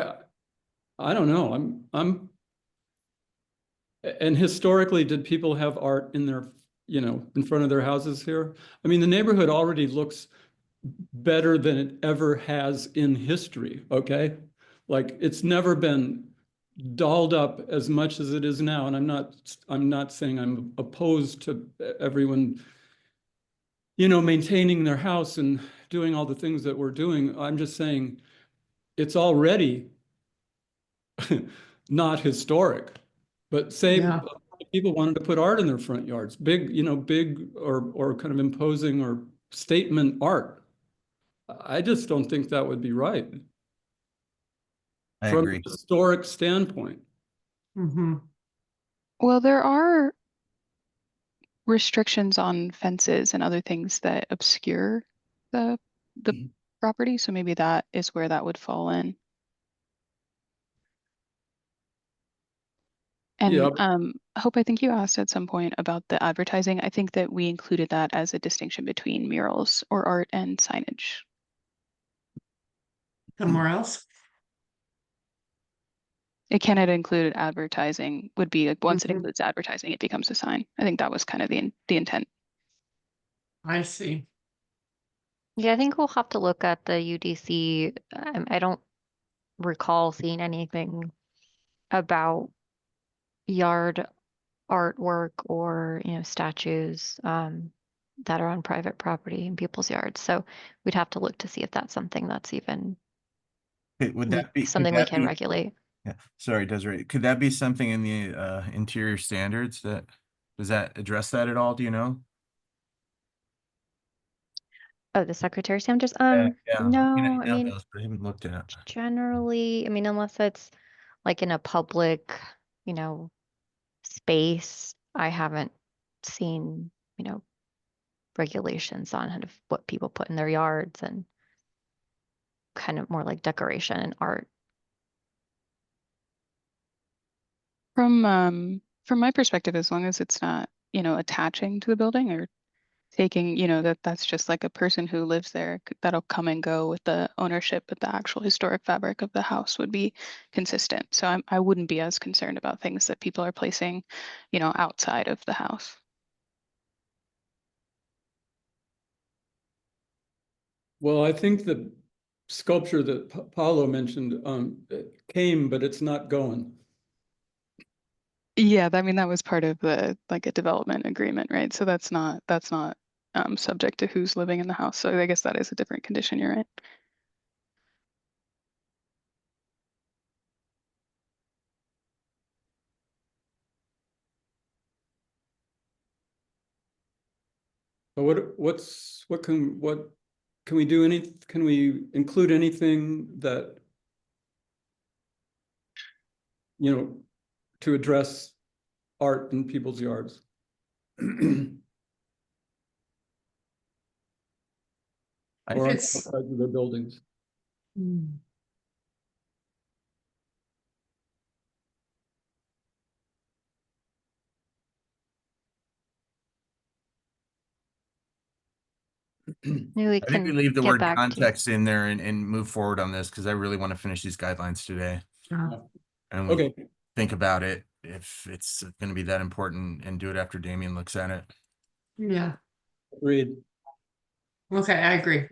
Speaker 3: I don't know. And historically, did people have art in their, in front of their houses here? I mean, the neighborhood already looks better than it ever has in history, okay? Like it's never been dolled up as much as it is now. And I'm not saying I'm opposed to everyone, maintaining their house and doing all the things that we're doing. I'm just saying it's already not historic. But say
Speaker 1: Yeah.
Speaker 3: people wanted to put art in their front yards, big, big or kind of imposing or statement art. I just don't think that would be right
Speaker 2: I
Speaker 3: from
Speaker 2: agree.
Speaker 3: a historic standpoint.
Speaker 1: Mm-hmm.
Speaker 6: Well, there are restrictions on fences and other things that obscure the
Speaker 3: Mhm.
Speaker 6: property, so maybe that is where that would fall in. And
Speaker 3: Yeah.
Speaker 6: Hope, I think you asked at some point about the advertising. I think that we included that as a distinction between murals or art and signage.
Speaker 1: Somewhere else.
Speaker 6: It cannot include advertising, would be like once it
Speaker 1: Mhm.
Speaker 6: includes advertising, it becomes a sign. I think that was kind of the intent.
Speaker 1: I see.
Speaker 4: Yeah, I think we'll have to look at the UDC. I don't recall seeing anything about yard artwork or, statues that are on private property in people's yards. So we'd have to look to see if that's something that's even
Speaker 2: Would that be, could
Speaker 4: something we
Speaker 2: that
Speaker 4: can
Speaker 2: be,
Speaker 4: regulate.
Speaker 2: yeah, sorry, Desiree, could that be something in the interior standards does that address that at all? Do you know?
Speaker 4: Oh, the Secretary Sam just
Speaker 2: Yeah.
Speaker 4: no, I
Speaker 2: know
Speaker 4: mean
Speaker 2: those, but I haven't looked at it.
Speaker 4: generally, I mean, unless it's like in a public, you know, space, I haven't seen, regulations on kind of what people put in their yards and kind of more like decoration and art.
Speaker 6: From my perspective, as long as it's not, attaching to the building or taking, that's just like a person who lives there that'll come and go with the ownership, but the actual historic fabric of the house would be consistent. So I wouldn't be as concerned about things that people are placing, outside of the house.
Speaker 3: Well, I think the sculpture that Paulo mentioned came, but it's not going.
Speaker 6: Yeah, I mean, that was part of the like a development agreement, right? So that's not subject to who's living in the house. So I guess that is a different condition, you're right.
Speaker 3: But what can we do can we include anything that, to address art in people's yards? Or on
Speaker 1: It's
Speaker 3: outside of their buildings.
Speaker 4: Maybe we
Speaker 2: I think we
Speaker 4: can
Speaker 2: leave the
Speaker 4: get
Speaker 2: word
Speaker 4: back to,
Speaker 2: context in there and move forward on this because I really want to finish these guidelines today. And we
Speaker 3: Okay,
Speaker 2: think about it if it's going to be that important and do it after Damien looks at it.
Speaker 1: Yeah.
Speaker 3: agreed.
Speaker 1: Okay, I agree.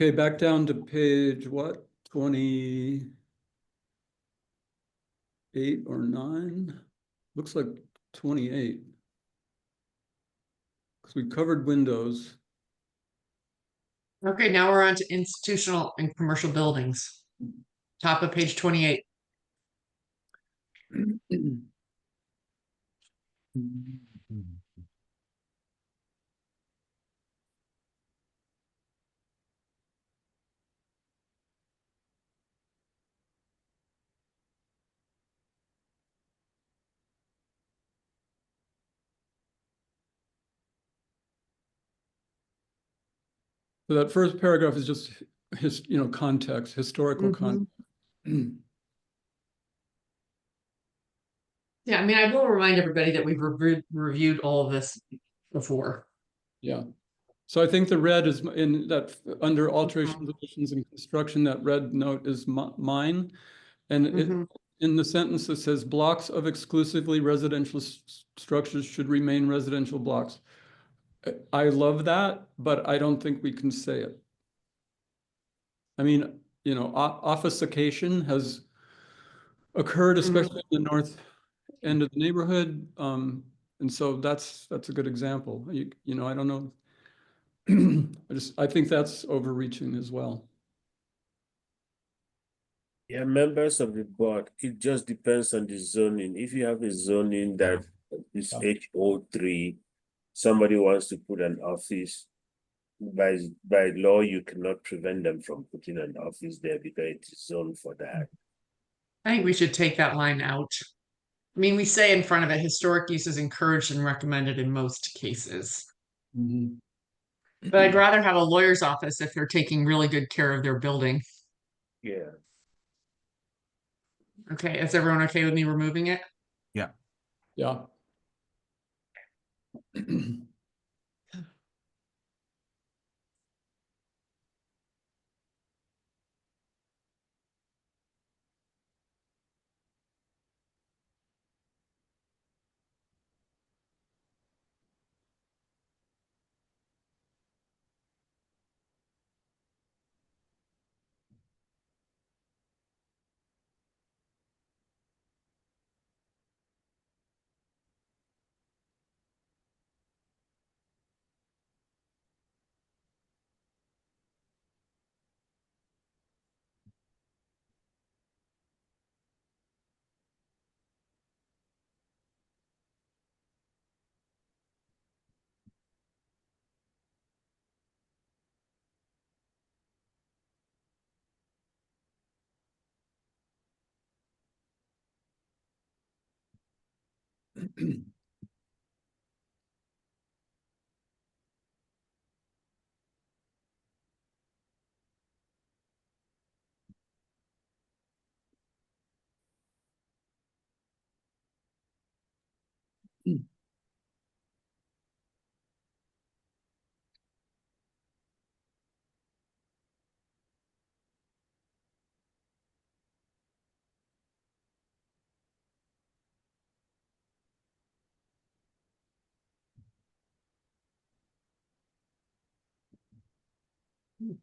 Speaker 3: Okay, back down to page what, 28 or 9? Looks like 28. Because we covered windows.
Speaker 1: Okay, now we're on to institutional and commercial buildings. Top of page 28.
Speaker 3: So that first paragraph is just context, historical context.
Speaker 1: Yeah, I mean, I will remind everybody that we've reviewed all of this before.
Speaker 3: Yeah. So I think the red is in that under alterations, additions, and construction, that red note is mine. And
Speaker 1: Mhm.
Speaker 3: in the sentence that says blocks of exclusively residential structures should remain residential blocks. I love that, but I don't think we can say it. I mean, officification has occurred, especially in the north end of the neighborhood. And so that's a good example. I don't know. I think that's overreaching as well.
Speaker 5: Yeah, members of the board, it just depends on the zoning. If you have a zoning that is HO3, somebody wants to put an office, by law, you cannot prevent them from putting an office there because it is zoned for that.
Speaker 1: I think we should take that line out. I mean, we say in front of it, historic use is encouraged and recommended in most cases. But I'd rather have a lawyer's office if they're taking really good care of their building.
Speaker 5: Yeah.
Speaker 1: Okay, is everyone okay with me removing it?
Speaker 2: Yeah.
Speaker 3: Yeah.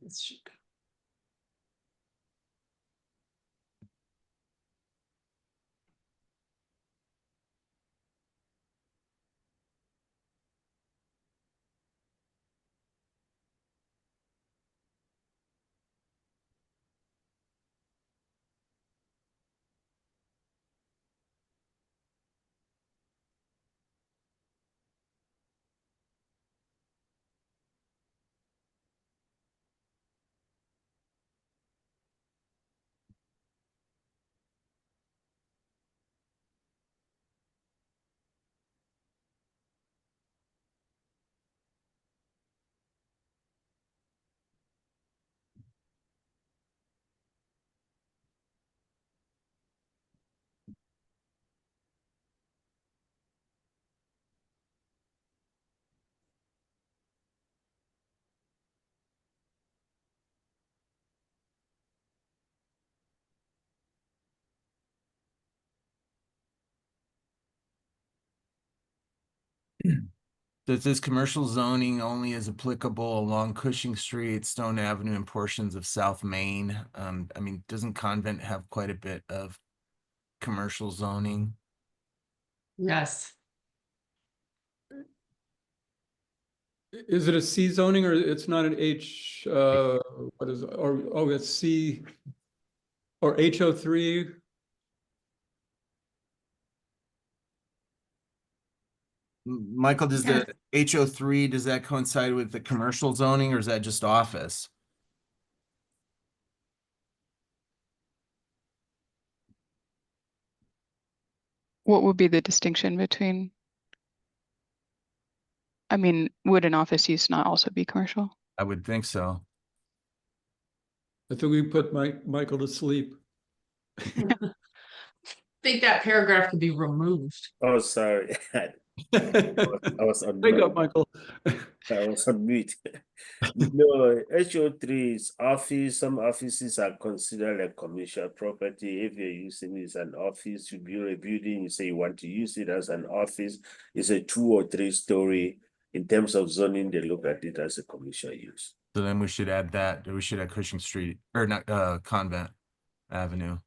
Speaker 1: This should go.
Speaker 2: Does this commercial zoning only is applicable along Cushing Street, Stone Avenue, and portions of South Main? I mean, doesn't Convent have quite a bit of commercial zoning?
Speaker 1: Yes.
Speaker 3: Is it a C zoning or it's not an H, what is, or, oh, it's C or HO3?
Speaker 2: Michael, does
Speaker 1: Yeah.
Speaker 2: the HO3, does that coincide with the commercial zoning or is that just office?
Speaker 6: What would be the distinction between, I mean, would an office use not also be commercial?
Speaker 2: I would think so.
Speaker 3: I think we put Michael to sleep.
Speaker 1: Think that paragraph could be removed.
Speaker 5: Oh, sorry. I was on
Speaker 3: Wake
Speaker 5: mute.
Speaker 3: up, Michael.
Speaker 5: I was on mute. No, HO3 is office. Some offices are considered a commercial property. If you're using it as an office, you build a building, you say you want to use it as an office, it's a 2 or 3 story. In terms of zoning, they look at it as a commercial use.
Speaker 2: So then we should add that, we should add Cushing Street, or not, Convent Avenue.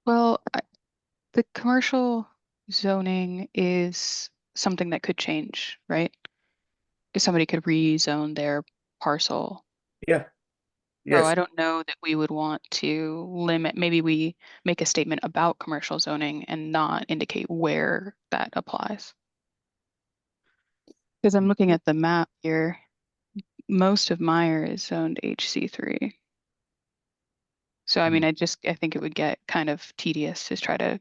Speaker 6: Well, the commercial zoning is something that could change, right? If somebody could rezone their parcel.
Speaker 5: Yeah.
Speaker 6: So
Speaker 5: Yes.
Speaker 6: I don't know that we would want to limit, maybe we make a statement about commercial zoning and not indicate where that applies. Because I'm looking at the map here, most of Meyer is zoned HC3. So I mean, I think it would get kind of tedious to try to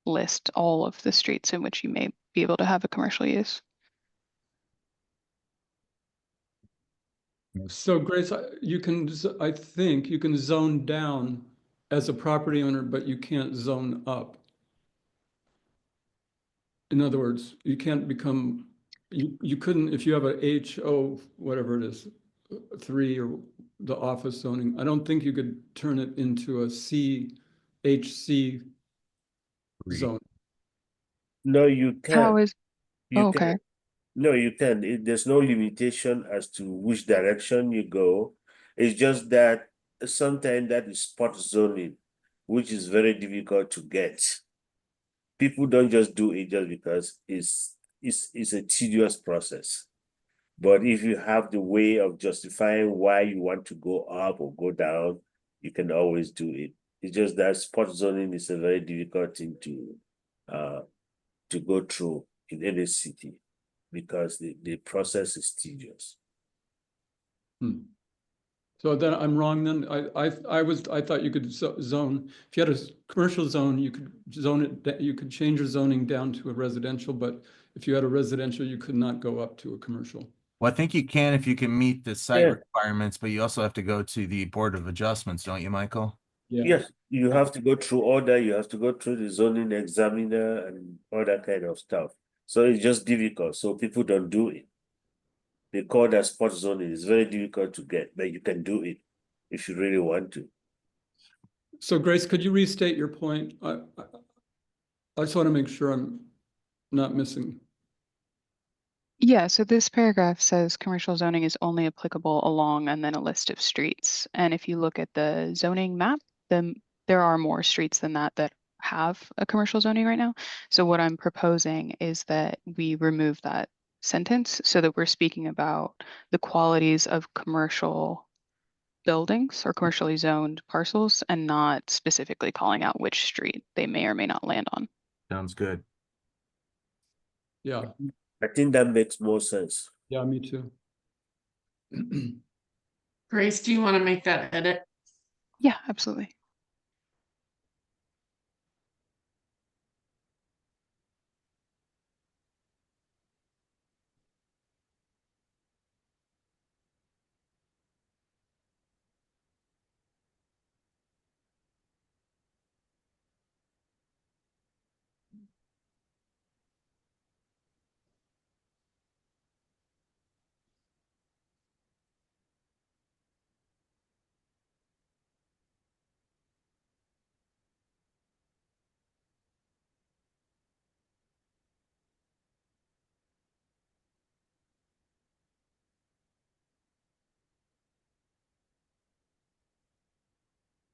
Speaker 6: list all of the streets in which you may be able to have a commercial use.
Speaker 3: So Grace, I think you can zone down as a property owner, but you can't zone up. In other words, you can't become, you couldn't, if you have a HO, whatever it is, 3 or the office zoning, I don't think you could turn it into a CHC zone.
Speaker 5: No, you can.
Speaker 6: How is,
Speaker 5: You
Speaker 6: oh,
Speaker 5: can.
Speaker 6: okay.
Speaker 5: No, you can. There's no limitation as to which direction you go. It's just that sometimes that is spot zoning, which is very difficult to get. People don't just do it just because it's a tedious process. But if you have the way of justifying why you want to go up or go down, you can always do it. It's just that spot zoning is a very difficult thing to go through in any city because the process is tedious.
Speaker 3: Hmm. So then I'm wrong then. I thought you could zone, if you had a commercial zone, you could zone it, you could change your zoning down to a residential, but if you had a residential, you could not go up to a commercial.
Speaker 2: Well, I think you can if you can meet the site
Speaker 5: Yeah.
Speaker 2: requirements, but you also have to go to the Board of Adjustments, don't you, Michael?
Speaker 3: Yeah.
Speaker 5: Yes, you have to go through all that. You have to go through the zoning examiner and all that kind of stuff. So it's just difficult. So people don't do it. They call that spot zoning. It's very difficult to get, but you can do it if you really want to.
Speaker 3: So Grace, could you restate your point? I just want to make sure I'm not missing.
Speaker 6: Yeah, so this paragraph says commercial zoning is only applicable along and then a list of streets. And if you look at the zoning map, then there are more streets than that that have a commercial zoning right now. So what I'm proposing is that we remove that sentence so that we're speaking about the qualities of commercial buildings or commercially zoned parcels and not specifically calling out which street they may or may not land on.
Speaker 2: Sounds good.
Speaker 3: Yeah,
Speaker 5: I think that makes more sense.
Speaker 3: yeah, me too.
Speaker 1: Grace, do you want to make that edit?
Speaker 6: Yeah, absolutely.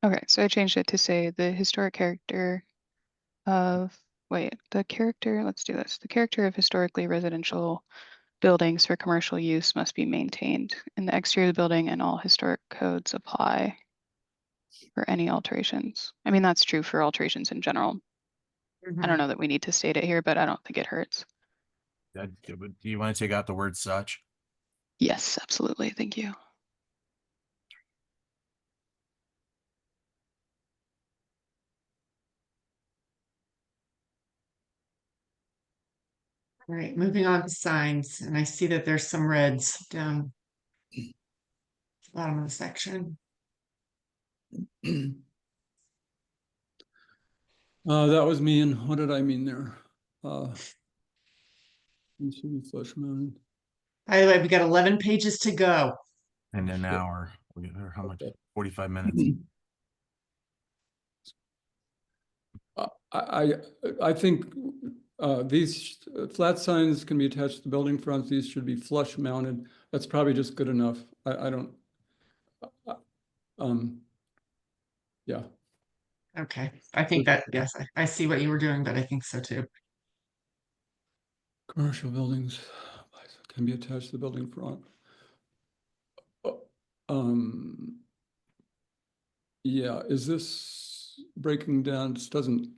Speaker 6: Okay, so I changed it to say the historic character of, let's do this. The character of historically residential buildings for commercial use must be maintained in the exterior of the building, and all historic codes apply for any alterations. I mean, that's true for alterations in general. I don't know that we need to state it here, but I don't think it hurts.
Speaker 2: Do you want to take out the word such?
Speaker 6: Yes, absolutely. Thank you.
Speaker 1: All right, moving on to signs, and I see that there's some reds down the bottom of the section.
Speaker 3: That was me, and what did I mean there? It should be flush mounted.
Speaker 1: By the way, we got 11 pages to go.
Speaker 2: In an
Speaker 3: Shit.
Speaker 2: hour. How much?
Speaker 3: Okay.
Speaker 2: 45 minutes.
Speaker 3: I think these flat signs can be attached to the building fronts. These should be flush mounted. That's probably just good enough. I don't. Yeah.
Speaker 1: Okay, I think that, yes, I see what you were doing, but I think so too.
Speaker 3: Commercial buildings can be attached to the building front. Yeah, is this breaking down? This doesn't.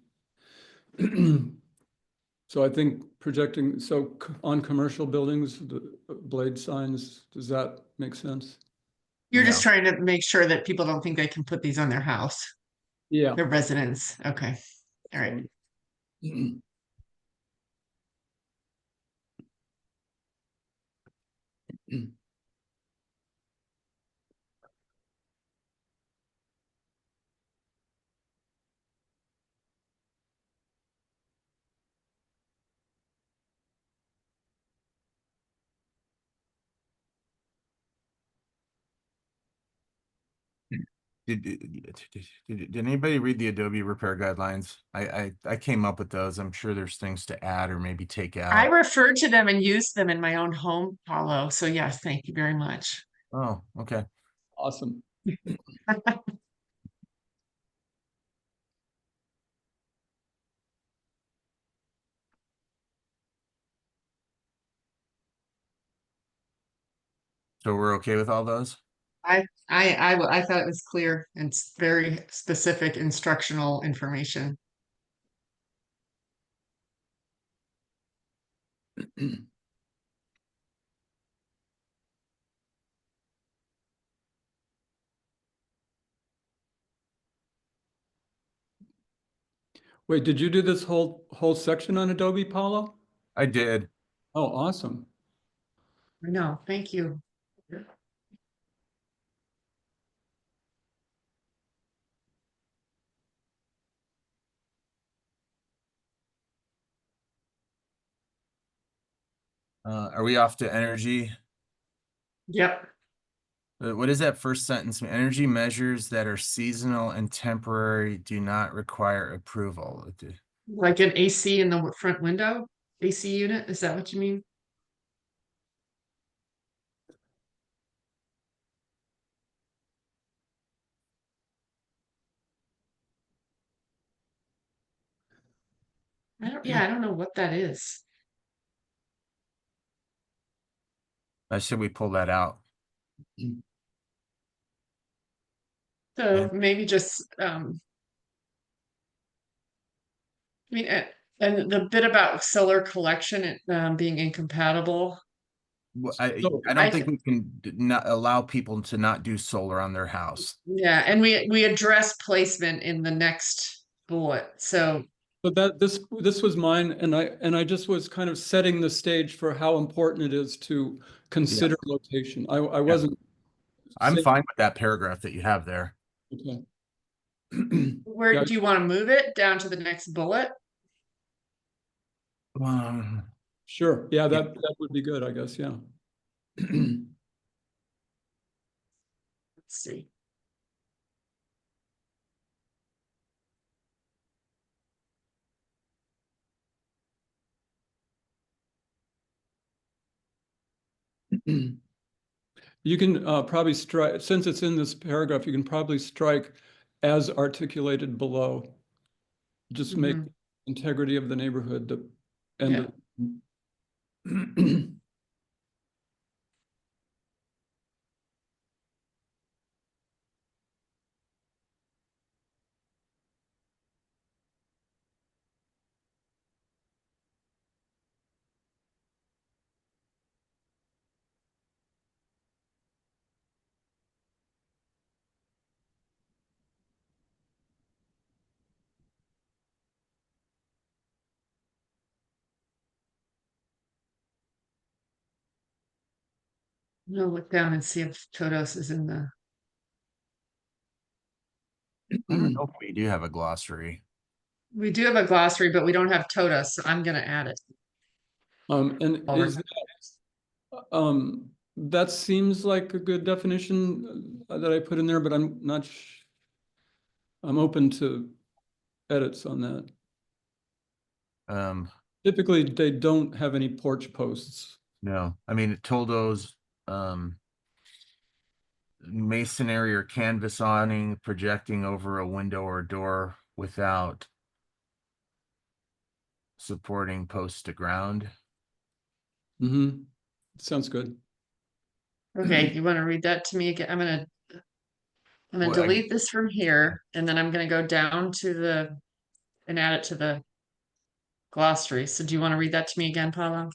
Speaker 3: So I think projecting, on commercial buildings, the blade signs, does that make sense?
Speaker 1: You're
Speaker 2: Yeah.
Speaker 1: just trying to make sure that people don't think they can put these on their house,
Speaker 3: Yeah.
Speaker 1: their residence. Okay, all right.
Speaker 2: Did anybody read the Adobe repair guidelines? I came up with those. I'm sure there's things to add or maybe take
Speaker 1: I
Speaker 2: out.
Speaker 1: refer to them and use them in my own home, Paulo. So yes, thank you very much.
Speaker 2: Oh, okay.
Speaker 3: Awesome.
Speaker 2: So we're okay with all those?
Speaker 1: I thought it was clear and very specific instructional information.
Speaker 3: Wait, did you do this whole section on Adobe, Paulo?
Speaker 2: I did.
Speaker 3: Oh, awesome.
Speaker 1: I know, thank you.
Speaker 2: Are we off to energy?
Speaker 1: Yep,
Speaker 2: What is that first sentence? Energy measures that are seasonal and temporary do not require approval.
Speaker 1: like an AC in the front window, AC unit, is that what you mean? I don't know what that is.
Speaker 2: I said we pull that out.
Speaker 1: So
Speaker 2: And
Speaker 1: maybe just, I mean, and the bit about solar collection, being incompatible.
Speaker 2: I don't think we can not allow people to not do solar on their house.
Speaker 1: Yeah, and we address placement in the next bullet, so.
Speaker 3: But this was mine, and I just was kind of setting the stage for how important it is to consider location. I wasn't.
Speaker 2: I'm
Speaker 3: saying-
Speaker 2: fine with that paragraph that you have there.
Speaker 3: Okay.
Speaker 1: Where
Speaker 3: Yeah.
Speaker 1: do you want to move it down to the next bullet?
Speaker 3: Sure. Yeah, that would be good, I guess. Yeah.
Speaker 1: Let's see.
Speaker 3: You can probably strike, since it's in this paragraph, you can probably strike as articulated below. Just make
Speaker 1: Mhm.
Speaker 3: integrity of the neighborhood the, and the
Speaker 1: We'll look down and see if Todos is in the,
Speaker 2: I don't know if we do have a glossary.
Speaker 1: we do have a glossary, but we don't have Todos, so I'm gonna add it.
Speaker 3: And
Speaker 1: Over.
Speaker 3: is that seems like a good definition that I put in there, but I'm not I'm open to edits on that. Typically, they don't have any porch posts.
Speaker 2: No, I mean, Toldo's, masonry or canvas awning projecting over a window or door without supporting post to ground.
Speaker 3: Mm-hmm. Sounds good.
Speaker 1: Okay, you wanna read that to me again? I'm gonna
Speaker 2: Well,
Speaker 1: delete this from here, and then I'm gonna go down to the, and add it to the glossary. So do you wanna read that to me again, Paolo?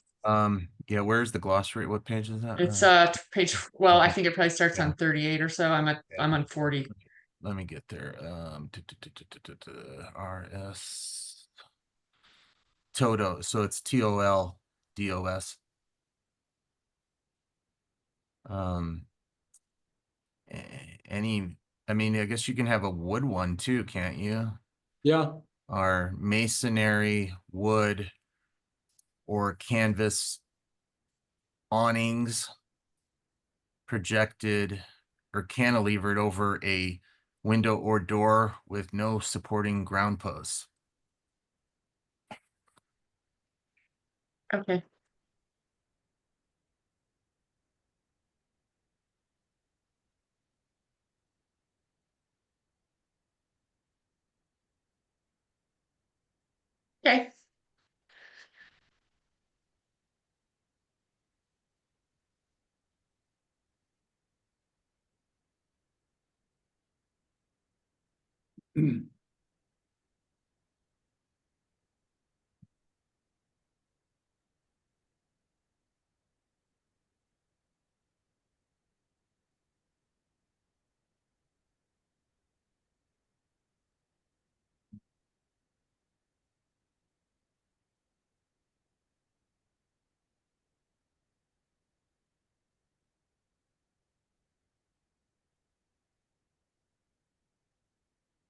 Speaker 2: Yeah, where's the glossary? What page is that?
Speaker 1: It's page, well, I think it probably starts
Speaker 2: Yeah.
Speaker 1: on 38 or so. I'm on 40.
Speaker 2: Let me get there. RS Toto. So it's TOLDOS. Any, I mean, I guess you can have a wood one too, can't you?
Speaker 3: Yeah.
Speaker 2: Or masonry, wood, or canvas awnings projected or cantilevered over a window or door with no supporting ground posts.
Speaker 1: Okay. Okay.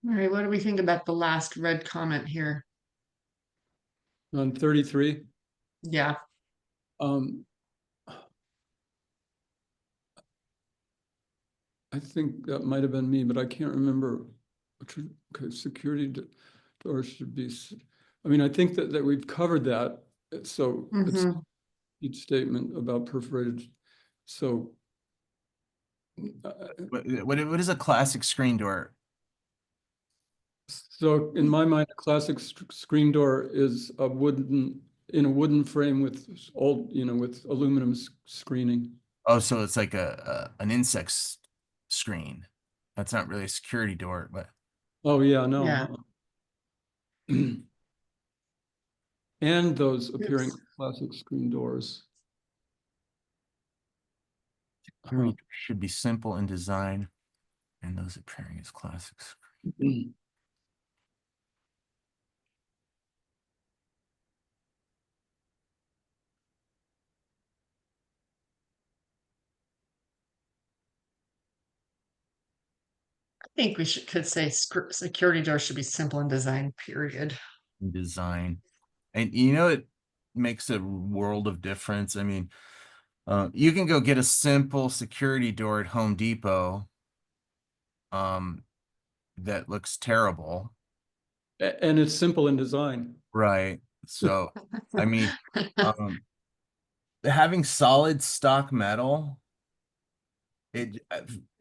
Speaker 1: All right, what do we think about the last red comment here?
Speaker 3: On 33.
Speaker 1: Yeah.
Speaker 3: I think that might have been me, but I can't remember. Okay, security door should be, I mean, I think that we've covered that. So it's
Speaker 1: Mhm.
Speaker 3: each statement about perforated. So
Speaker 2: What is a classic screen door?
Speaker 3: so in my mind, a classic screen door is a wooden, in a wooden frame with old, with aluminum screening.
Speaker 2: Oh, so it's like an insect screen. That's not really a security door, but
Speaker 3: Oh yeah, no.
Speaker 1: Yeah.
Speaker 3: And those appearing
Speaker 1: Yes.
Speaker 3: classic screen doors.
Speaker 2: security should be simple in design, and those appearing as classic screen.
Speaker 1: I think we could say security doors should be simple in design, period.
Speaker 2: Design. And you know, it makes a world of difference. I mean, you can go get a simple security door at Home Depot that looks terrible.
Speaker 3: And it's simple in design.
Speaker 2: Right. So, I mean, having solid stock metal, it,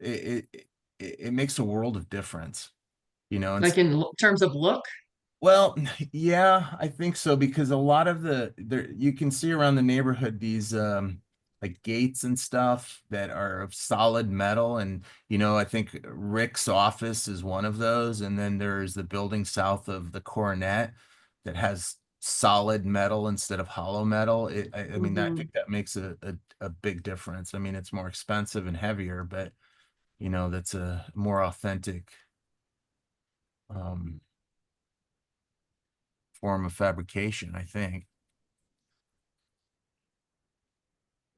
Speaker 2: it, it, it makes a world of difference. you know,
Speaker 1: Like in terms of look?
Speaker 2: well, yeah, I think so because a lot of there you can see around the neighborhood these like gates and stuff that are of solid metal, and you know, I think Rick's office is one of those, and then there's the building south of the Coronet that has solid metal instead of hollow metal. I mean, I
Speaker 1: Mhm.
Speaker 2: think that makes a big difference. I mean, it's more expensive and heavier, but you know, that's a more authentic um form of fabrication, I think.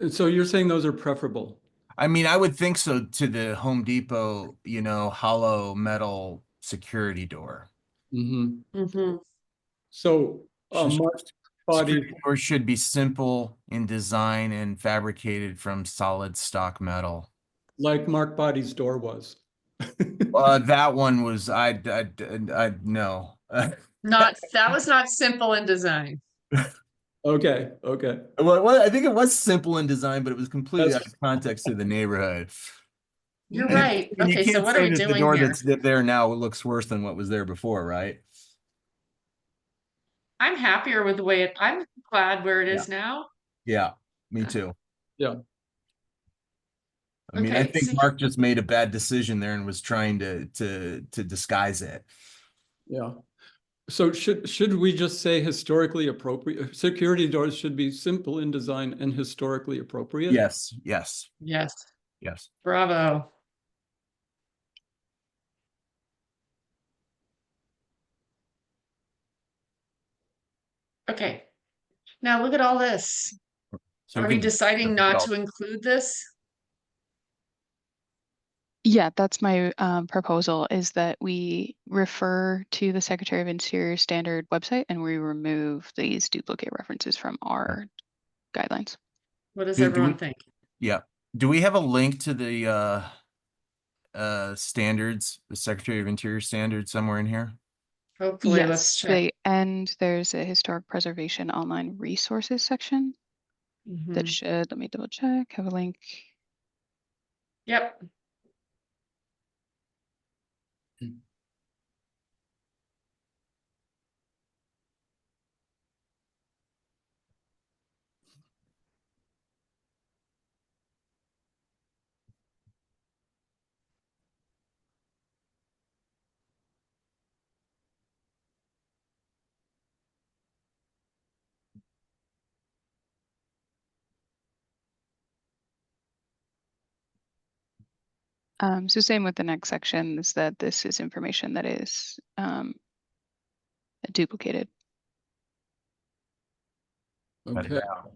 Speaker 3: And so you're saying those are preferable?
Speaker 2: I mean, I would think so to the Home Depot, you know, hollow metal security door.
Speaker 3: Mm-hmm.
Speaker 1: Mhm.
Speaker 3: So,
Speaker 2: Should-
Speaker 3: Mark body,
Speaker 2: Security doors should be simple in design and fabricated from solid stock metal.
Speaker 3: like Mark Body's door was.
Speaker 2: That one was, I no.
Speaker 1: That was not simple in design.
Speaker 3: Okay, okay.
Speaker 2: Well, I think it was simple in design, but it was completely
Speaker 3: That's
Speaker 2: out of context to the neighborhood.
Speaker 1: You're right.
Speaker 2: And you
Speaker 1: Okay, so
Speaker 2: can't
Speaker 1: what are
Speaker 2: say
Speaker 1: we
Speaker 2: that the
Speaker 1: doing
Speaker 2: door
Speaker 1: here?
Speaker 2: that's there now looks worse than what was there before, right?
Speaker 1: I'm happier with the way I'm glad where it
Speaker 2: Yeah.
Speaker 1: is now.
Speaker 2: Yeah, me
Speaker 1: Uh,
Speaker 2: too.
Speaker 3: yeah.
Speaker 2: I mean, I
Speaker 1: Okay,
Speaker 2: think Mark just made a bad decision there and was trying to disguise it.
Speaker 3: Yeah. So should we just say historically appropriate? Security doors should be simple in design and historically appropriate?
Speaker 2: Yes, yes,
Speaker 1: Yes,
Speaker 2: yes.
Speaker 1: bravo. Okay, now look at all this.
Speaker 2: So
Speaker 1: Are we
Speaker 2: can
Speaker 1: deciding not to include this?
Speaker 6: Yeah, that's my proposal is that we refer to the Secretary of Interior standard website and we remove these duplicate references from our guidelines.
Speaker 1: What does
Speaker 2: do
Speaker 1: everyone
Speaker 2: we,
Speaker 1: think?
Speaker 2: yeah. Do we have a link to the standards, the Secretary of Interior standards somewhere in here?
Speaker 1: Hopefully, let's
Speaker 6: Yes,
Speaker 1: check.
Speaker 6: they end. There's a historic preservation online resources section that
Speaker 1: Mhm.
Speaker 6: should, let me double check, have a link.
Speaker 1: Yep,
Speaker 6: So same with the next section is that this is information that is duplicated.
Speaker 2: Cut it
Speaker 3: Okay,
Speaker 2: out.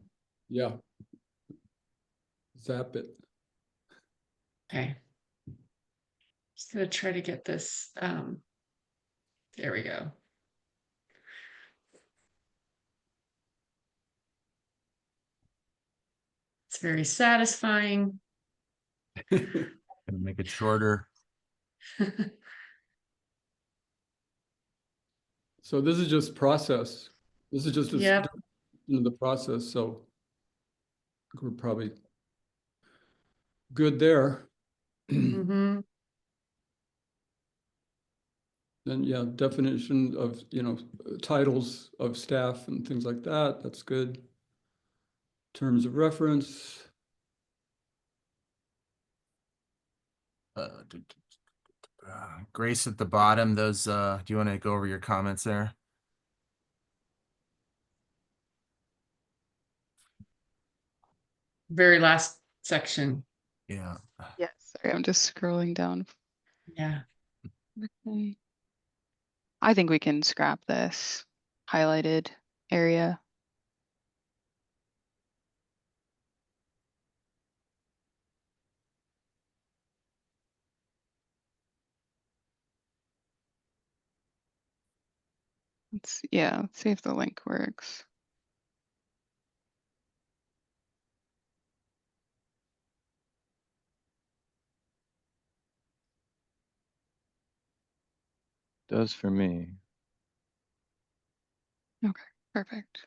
Speaker 3: yeah. Zap it.
Speaker 1: okay. Just gonna try to get this. There we go. It's very satisfying.
Speaker 2: Gonna make it shorter.
Speaker 3: So this is just process. This is just
Speaker 1: Yep.
Speaker 3: the process. So we're probably good there.
Speaker 1: Hmm.
Speaker 3: Then yeah, definition of, titles of staff and things like that. That's good. Terms of reference.
Speaker 2: Grace at the bottom, those do you want to go over your comments there?
Speaker 1: Very last section.
Speaker 2: Yeah.
Speaker 6: Yes. Sorry, I'm just scrolling down.
Speaker 1: Yeah.
Speaker 6: Okay. I think we can scrap this highlighted area. Let's see if the link works.
Speaker 7: Does for me.
Speaker 6: Okay, perfect.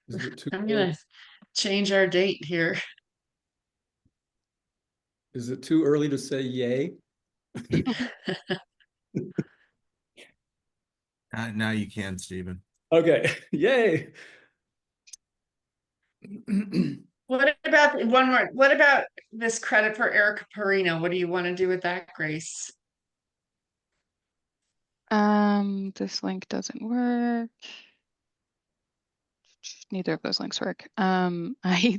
Speaker 3: Is it too
Speaker 1: I'm
Speaker 3: late?
Speaker 1: gonna change our date here.
Speaker 3: Is it too early to say yay?
Speaker 2: Now you can, Stephen.
Speaker 3: Okay, yay.
Speaker 1: What about one more? What about this credit for Erica Perino? What do you want to do with that, Grace?
Speaker 6: This link doesn't work. Neither of those links work.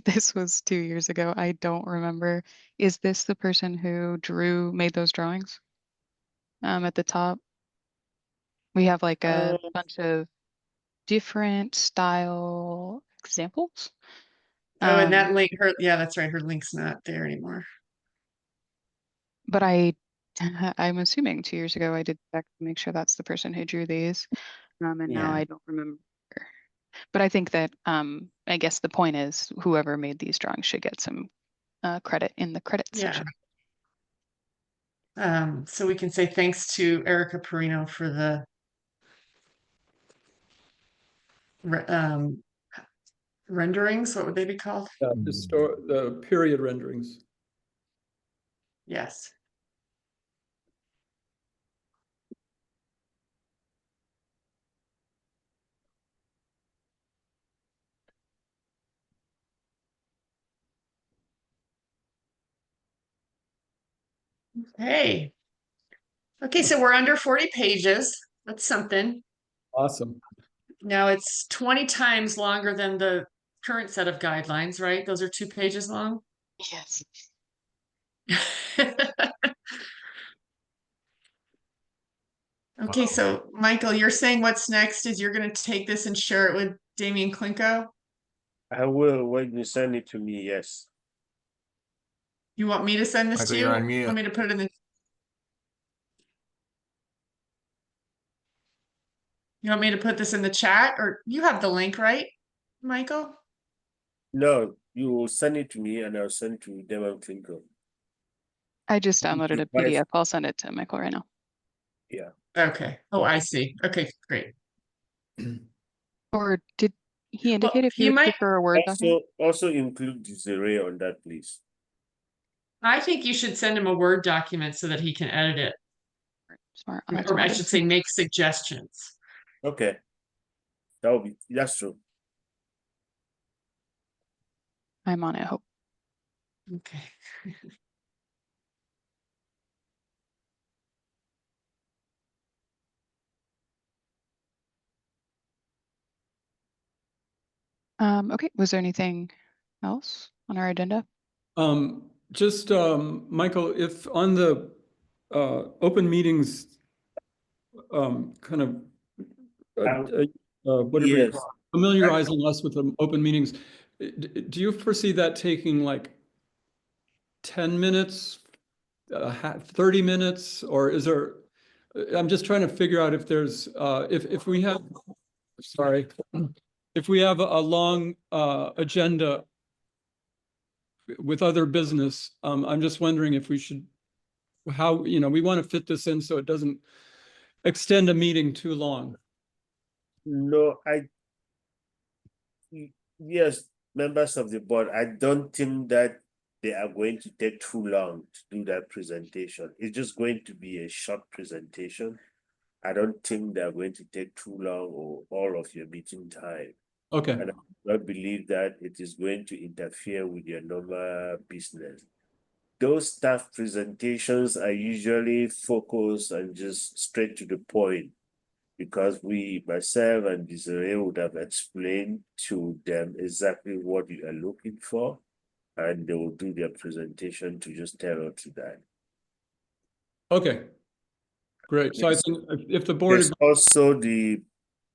Speaker 6: This was 2 years ago. I don't remember. Is this the person who made those drawings? At the top, we have like a bunch of different style examples.
Speaker 1: Oh, and that link, yeah, that's right. Her link's not there anymore.
Speaker 6: But I'm assuming 2 years ago I did check to make sure that's the person who drew these. And now
Speaker 1: Yeah.
Speaker 6: I don't remember. But I think that I guess the point is whoever made these drawings should get some credit in the credit
Speaker 1: Yeah.
Speaker 6: section.
Speaker 1: So we can say thanks to Erica Perino for the renderings. What would they be called?
Speaker 3: The period renderings.
Speaker 1: Yes. Hey. Okay, so we're under 40 pages. That's something.
Speaker 3: Awesome.
Speaker 1: Now it's 20 times longer than the current set of guidelines, right? Those are 2 pages long.
Speaker 6: Yes.
Speaker 1: Okay, so Michael, you're saying what's next is you're going to take this and share it with Damien Klinko?
Speaker 5: I will when you send it to me, yes.
Speaker 1: You want me to send this
Speaker 2: Michael,
Speaker 1: to you?
Speaker 2: you're on mute.
Speaker 1: Want me to put it in the... You want me to put this in the chat, or you have the link, right, Michael?
Speaker 5: No, you will send it to me and I'll send it to Devon Clinton.
Speaker 6: I just downloaded a
Speaker 5: Right.
Speaker 6: PDF. I'll send it to Michael right now.
Speaker 5: Yeah.
Speaker 1: Okay. Oh, I see. Okay, great.
Speaker 6: Or did he indicate if he
Speaker 1: you
Speaker 6: would
Speaker 1: might
Speaker 6: prefer a Word document?
Speaker 5: Also include Desiree on that, please.
Speaker 1: I think you should send him a Word document so that he can edit it.
Speaker 6: Smart.
Speaker 1: Or I should say make suggestions.
Speaker 5: Okay. That's true.
Speaker 6: I'm on it. Hope.
Speaker 1: Okay.
Speaker 6: Okay. Was there anything else on our agenda?
Speaker 3: Michael, if on the open meetings kind of whatever you
Speaker 5: Yes.
Speaker 3: call it, familiarizing us with the open meetings, do you foresee that taking like 10 minutes, 30 minutes, or is there, I'm just trying to figure out if there's, if we have, sorry, if we have a long agenda with other business, I'm just wondering if we should, how, we want to fit this in so it doesn't extend a meeting too long.
Speaker 5: No, yes, members of the board, I don't think that they are going to take too long to do that presentation. It's just going to be a short presentation. I don't think they're going to take too long or all of your meeting time.
Speaker 3: Okay.
Speaker 5: And I don't believe that it is going to interfere with your normal business. Those staff presentations are usually focused and just straight to the point, because myself and Desiree would have explained to them exactly what you are looking for, and they will do their presentation to just tailor to that.
Speaker 3: Okay. Great. So I think if the board,
Speaker 5: There's also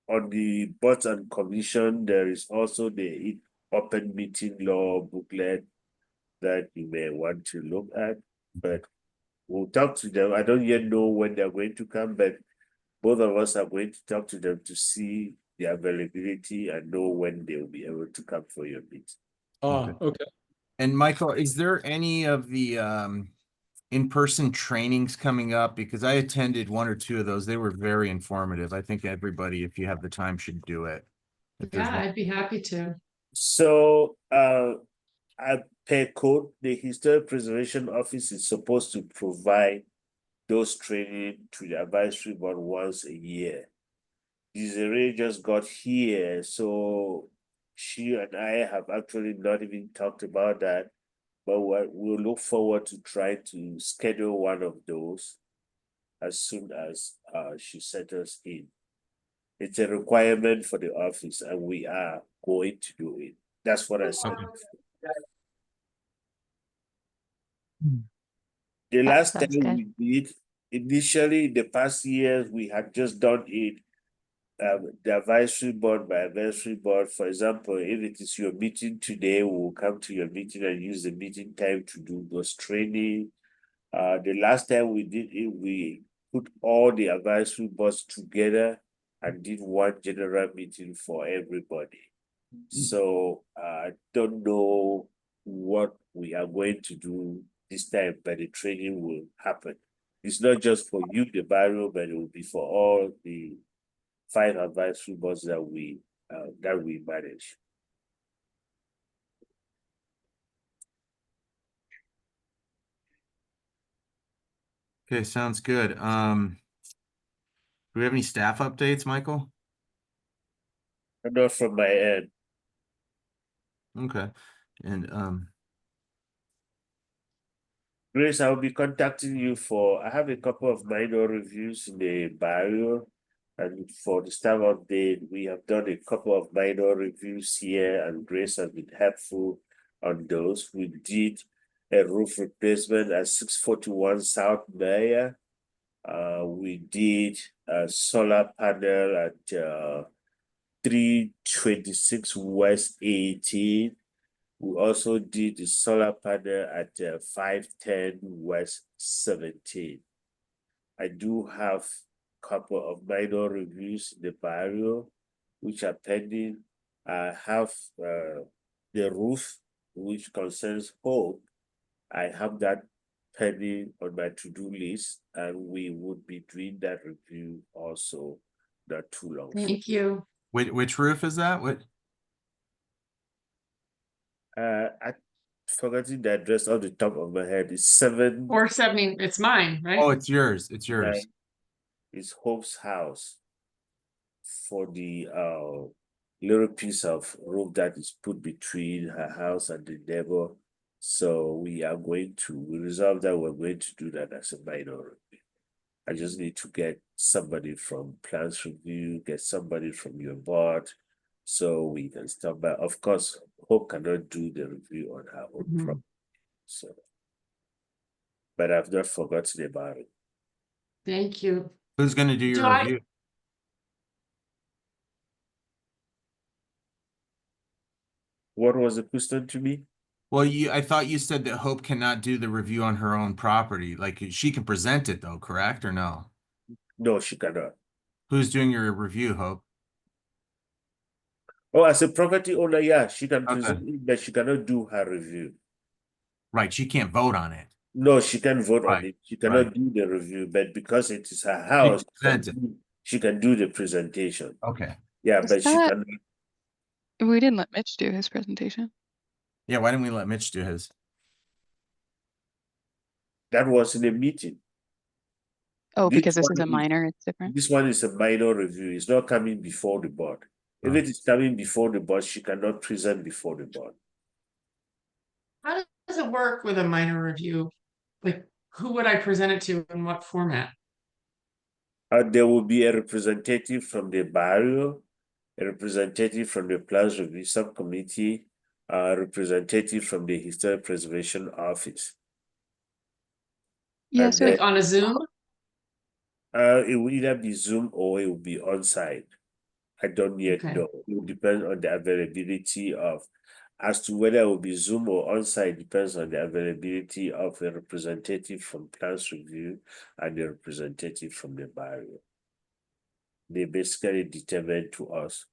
Speaker 5: on the boards and commission, there is also the open meeting law booklet that you may want to look at, but we'll talk to them. I don't yet know when they're going to come, but both of us are going to talk to them to see the availability and know when they will be able to come for your meeting.
Speaker 3: okay.
Speaker 2: And Michael, is there any of the in-person trainings coming up? Because I attended 1 or 2 of those. They were very informative. I think everybody, if you have the time, should do it.
Speaker 1: Yeah, I'd be happy to.
Speaker 5: So I per code, the Historic Preservation Office is supposed to provide those training to the advisory board once a year. Desiree just got here, so she and I have actually not even talked about that, but we'll look forward to try to schedule one of those as soon as she settles in. It's a requirement for the office, and we are going to do it. That's what I said.
Speaker 2: Okay.
Speaker 5: The
Speaker 4: That
Speaker 5: last
Speaker 4: sounds
Speaker 5: time
Speaker 4: good.
Speaker 5: we did, initially, the past years, we had just done it. The advisory board by advisory board. For example, if it is your meeting today, we'll come to your meeting and use the meeting time to do those training. The last time we did it, we put all the advisory boards together and did one general meeting for everybody. So I don't know what we are going to do this time, but the training will happen. It's not just for you, the barrio, but it will be for all the 5 advisory boards that we manage.
Speaker 2: Okay, sounds good. Do we have any staff updates, Michael?
Speaker 5: Not from my end.
Speaker 2: Okay. And
Speaker 5: Grace, I'll be contacting you I have a couple of minor reviews in the barrio, and for the staff update, we have done a couple of minor reviews here, and Grace has been helpful on those. We did a roof replacement at 641 South Mayor. We did a solar panel at 326 West 18. We also did the solar panel at 510 West 17. I do have a couple of minor reviews in the barrio, which are pending. I have the roof, which concerns Hope. I have that pending on my to-do list, and we would be doing that review also not too long.
Speaker 1: Thank you.
Speaker 2: which roof is that? What?
Speaker 5: I forgetting the address off the top of my head. It's 7
Speaker 1: 470, it's mine, right?
Speaker 2: Oh, it's yours. It's yours.
Speaker 5: It's Hope's house for the little piece of roof that is put between her house and the neighbor. So we resolve that we're going to do that as a minor review. I just need to get somebody from plans review, get somebody from your board, so we can stop by. Of course, Hope cannot do the review on her own
Speaker 1: Mhm.
Speaker 5: property. So, but I've not forgotten about it.
Speaker 1: Thank you.
Speaker 2: Who's going to do your
Speaker 1: Do I-
Speaker 2: review?
Speaker 5: What was the question to me?
Speaker 2: Well, I thought you said that Hope cannot do the review on her own property. Like she can present it though, correct or no?
Speaker 5: No, she cannot.
Speaker 2: Who's doing your review, Hope?
Speaker 5: Oh, as a property owner, yeah, she can
Speaker 2: Okay.
Speaker 5: present it, but she cannot do her review.
Speaker 2: Right, she can't vote on it.
Speaker 5: No, she can vote on
Speaker 2: Right,
Speaker 5: it. She cannot
Speaker 2: right.
Speaker 5: do the review, but because it is her house,
Speaker 2: present it.
Speaker 5: she can do the presentation.
Speaker 2: Okay.
Speaker 5: Yeah,
Speaker 6: Is
Speaker 5: but she
Speaker 6: that-
Speaker 5: cannot.
Speaker 6: We didn't let Mitch do his presentation.
Speaker 2: Yeah, why didn't we let Mitch do his?
Speaker 5: That was in a meeting.
Speaker 6: Oh,
Speaker 5: This
Speaker 6: because this is
Speaker 5: one
Speaker 6: a minor, it's different.
Speaker 5: This one is a minor review. It's not coming before the board. If
Speaker 2: Oh.
Speaker 5: it is coming before the board, she cannot present before the board.
Speaker 1: How does it work with a minor review? Like, who would I present it to in what format?
Speaker 5: There will be a representative from the barrio, a representative from the plans review subcommittee, a representative from the historic preservation office.
Speaker 6: Yeah,
Speaker 5: And
Speaker 6: so
Speaker 1: Like on a Zoom?
Speaker 5: it will either be Zoom or it will be on site. I don't yet
Speaker 1: Okay.
Speaker 5: know. It will depend on the availability as to whether it will be Zoom or on site depends on the availability of a representative from plans review and a representative from the barrio. They basically determine to us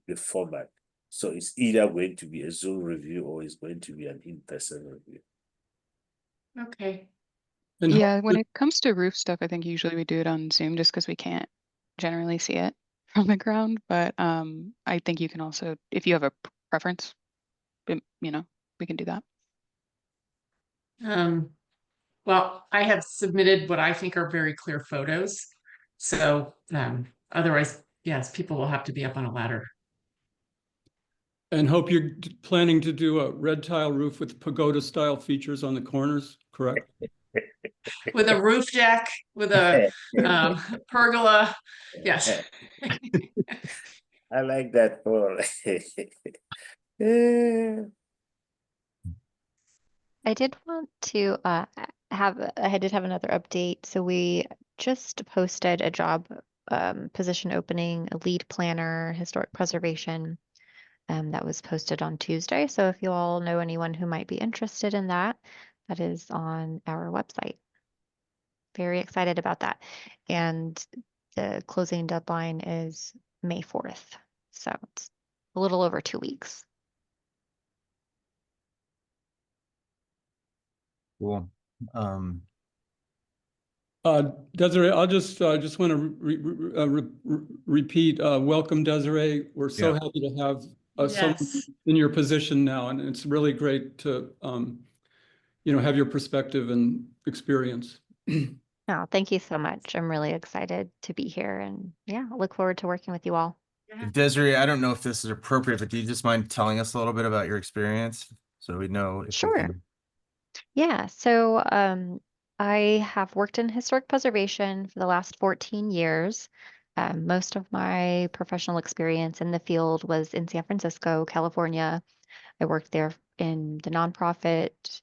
Speaker 5: the format. So it's either going to be a Zoom review or it's going to be an in-person review.
Speaker 1: Okay.
Speaker 3: And
Speaker 6: yeah, when it comes to roof stuff, I think usually we do it on Zoom just because we can't generally see it from the ground. But I think you can also, if you have a preference, we can do that.
Speaker 1: Well, I have submitted what I think are very clear photos. So, otherwise, yes, people will have to be up on a ladder.
Speaker 3: And hope you're planning to do a red tile roof with pagoda style features on the corners, correct?
Speaker 1: With a roof deck, with a pergola. Yes.
Speaker 5: I like that, Paul. Eh,
Speaker 4: I did want to I did have another update. So we just posted a job position opening, a lead planner, historic preservation, that was posted on Tuesday. So if you all know anyone who might be interested in that, that is on our website. Very excited about that. And the closing deadline is May 4th. So it's a little over 2 weeks.
Speaker 2: Cool.
Speaker 3: Desiree, I'll just want to repeat, welcome Desiree. We're so
Speaker 2: Yeah.
Speaker 3: happy to have someone
Speaker 1: Yes.
Speaker 3: in your position now, and it's really great to have your perspective and experience.
Speaker 4: Oh, thank you so much. I'm really excited to be here and yeah, I look forward to working with you all.
Speaker 2: Desiree, I don't know if this is appropriate, but do you just mind telling us a little bit about your experience so we know if we
Speaker 4: Sure.
Speaker 2: can?
Speaker 4: Yeah, so I have worked in historic preservation for the last 14 years. Most of my professional experience in the field was in San Francisco, California. I worked there in the nonprofit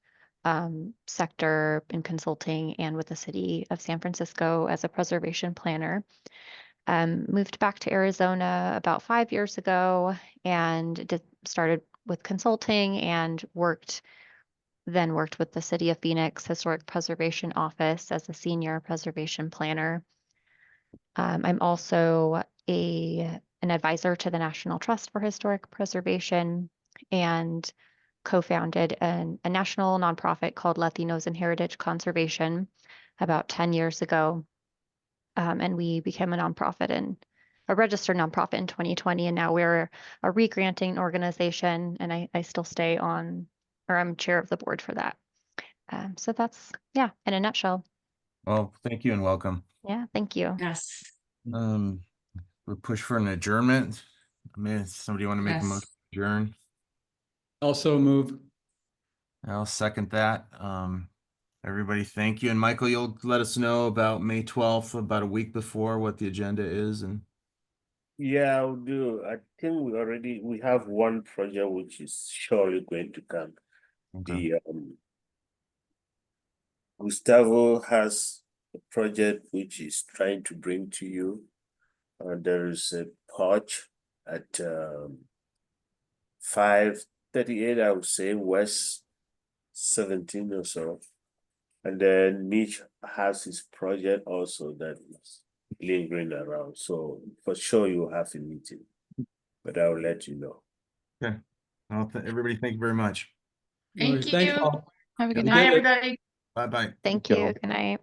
Speaker 4: sector in consulting and with the city of San Francisco as a preservation planner. Moved back to Arizona about 5 years ago and started with consulting and then worked with the City of Phoenix Historic Preservation Office as a senior preservation planner. I'm also an advisor to the National Trust for Historic Preservation and co-founded a national nonprofit called Latinos in Heritage Conservation about 10 years ago. And we became a registered nonprofit in 2020, and now we're a re-granting organization, and I still stay on, or I'm chair of the board for that. So that's, yeah, in a nutshell.
Speaker 2: Well, thank you and welcome.
Speaker 4: Yeah, thank you.
Speaker 1: Yes.
Speaker 2: We'll push for an adjournment. I mean, if somebody want to make a
Speaker 1: Yes.
Speaker 2: motion to adjourn?
Speaker 3: Also move.
Speaker 2: I'll second that. Everybody, thank you. And Michael, you'll let us know about May 12th, about a week before, what the agenda is and
Speaker 5: Yeah, I'll do. I think we have one project which is surely going to come.
Speaker 2: okay.
Speaker 5: The Gustavo has a project which is trying to bring to you. There is a porch at 538, I would say, West 17 or so. And then Mitch has his project also that is lingering around. So for sure you'll have a meeting, but I'll let you know.
Speaker 2: Okay. Well, everybody, thank you very much.
Speaker 1: Thank
Speaker 3: Thanks
Speaker 1: you.
Speaker 3: all.
Speaker 6: Have a good
Speaker 3: Have a
Speaker 6: night.
Speaker 1: Bye,
Speaker 3: good-
Speaker 1: everybody.
Speaker 2: Bye-bye.
Speaker 4: Thank
Speaker 7: you
Speaker 4: you.
Speaker 7: all.
Speaker 4: Good night.